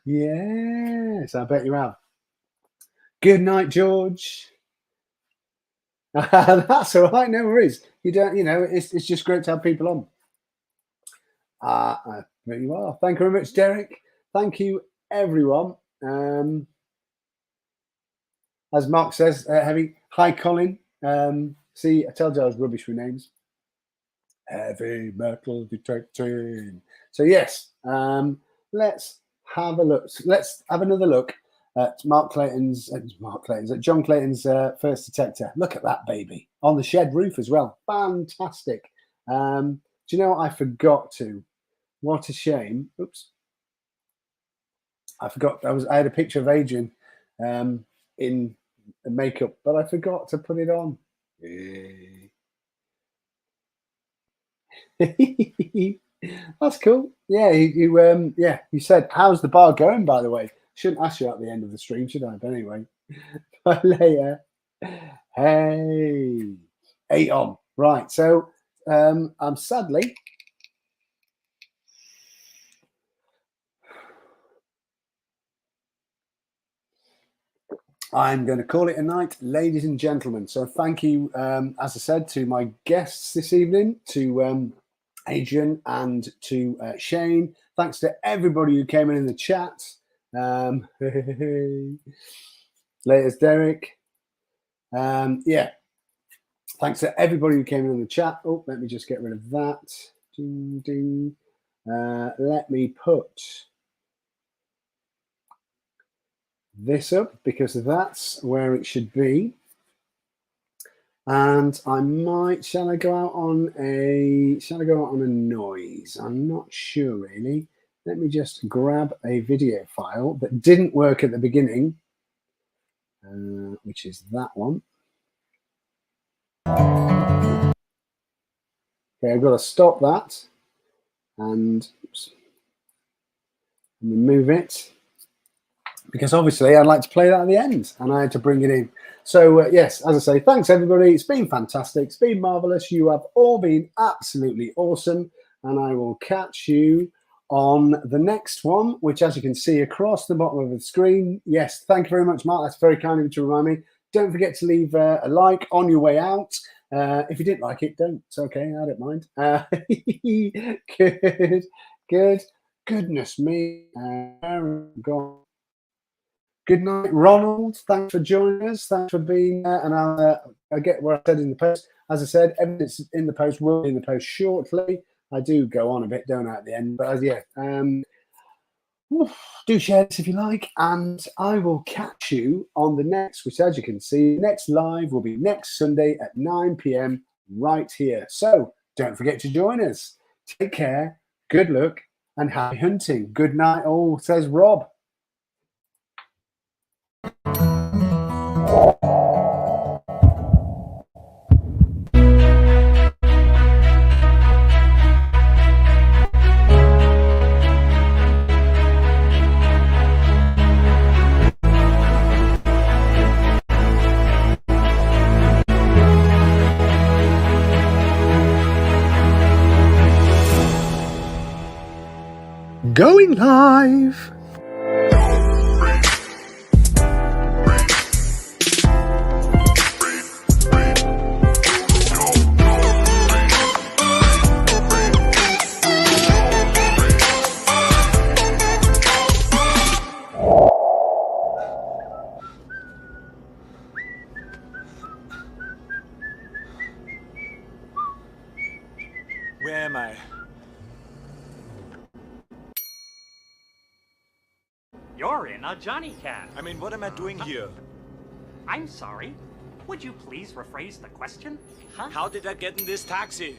Yes, I bet you have. Good night, George. That's all right, no worries. You don't, you know, it's just great to have people on. There you are. Thank you very much, Derek. Thank you, everyone. As Mark says, heavy. Hi, Colin. See, I told you I was rubbish with names. Heavy metal detecting. So yes, let's have a look. Let's have another look at John Clayton's first detector. Look at that baby on the shed roof as well. Fantastic. Do you know what I forgot to? What a shame. Oops. I forgot. I had a picture of Adrian in makeup, but I forgot to put it on. That's cool. Yeah, you said, how's the bar going, by the way? Shouldn't ask you at the end of the stream, should I? But anyway. Bye later. Hey. 8 on. Right. So I'm sadly I'm going to call it a night, ladies and gentlemen. So thank you, as I said, to my guests this evening, to Adrian and to Shane. Thanks to everybody who came in the chat. Laters, Derek. Yeah. Thanks to everybody who came in the chat. Oh, let me just get rid of that. Ding, ding. Let me put this up because that's where it should be. And I might, shall I go out on a noise? I'm not sure really. Let me just grab a video file that didn't work at the beginning, which is that one. Okay, I've got to stop that and remove it, because obviously I'd like to play that at the end and I had to bring it in. So yes, as I say, thanks everybody. It's been fantastic. It's been marvelous. You have all been absolutely awesome. And I will catch you on the next one, which, as you can see across the bottom of the screen. Yes, thank you very much, Mark. That's very kind of you to remind me. Don't forget to leave a like on your way out. If you didn't like it, don't. It's okay. I don't mind. Good. Goodness me. God. Good night, Ronald. Thanks for joining us. Thanks for being there. And I'll get what I said in the post. As I said, everything's in the post will be in the post shortly. I do go on a bit, don't I, at the end? But yeah, do share this if you like. And I will catch you on the next, which, as you can see, next live will be next Sunday at 9 p.m. right here. So don't forget to join us. Take care. Good luck and happy hunting. Good night, all, says Rob. Going live. You're in a Johnny Cat. I mean, what am I doing here? I'm sorry. Would you please rephrase the question? How did I get in this taxi?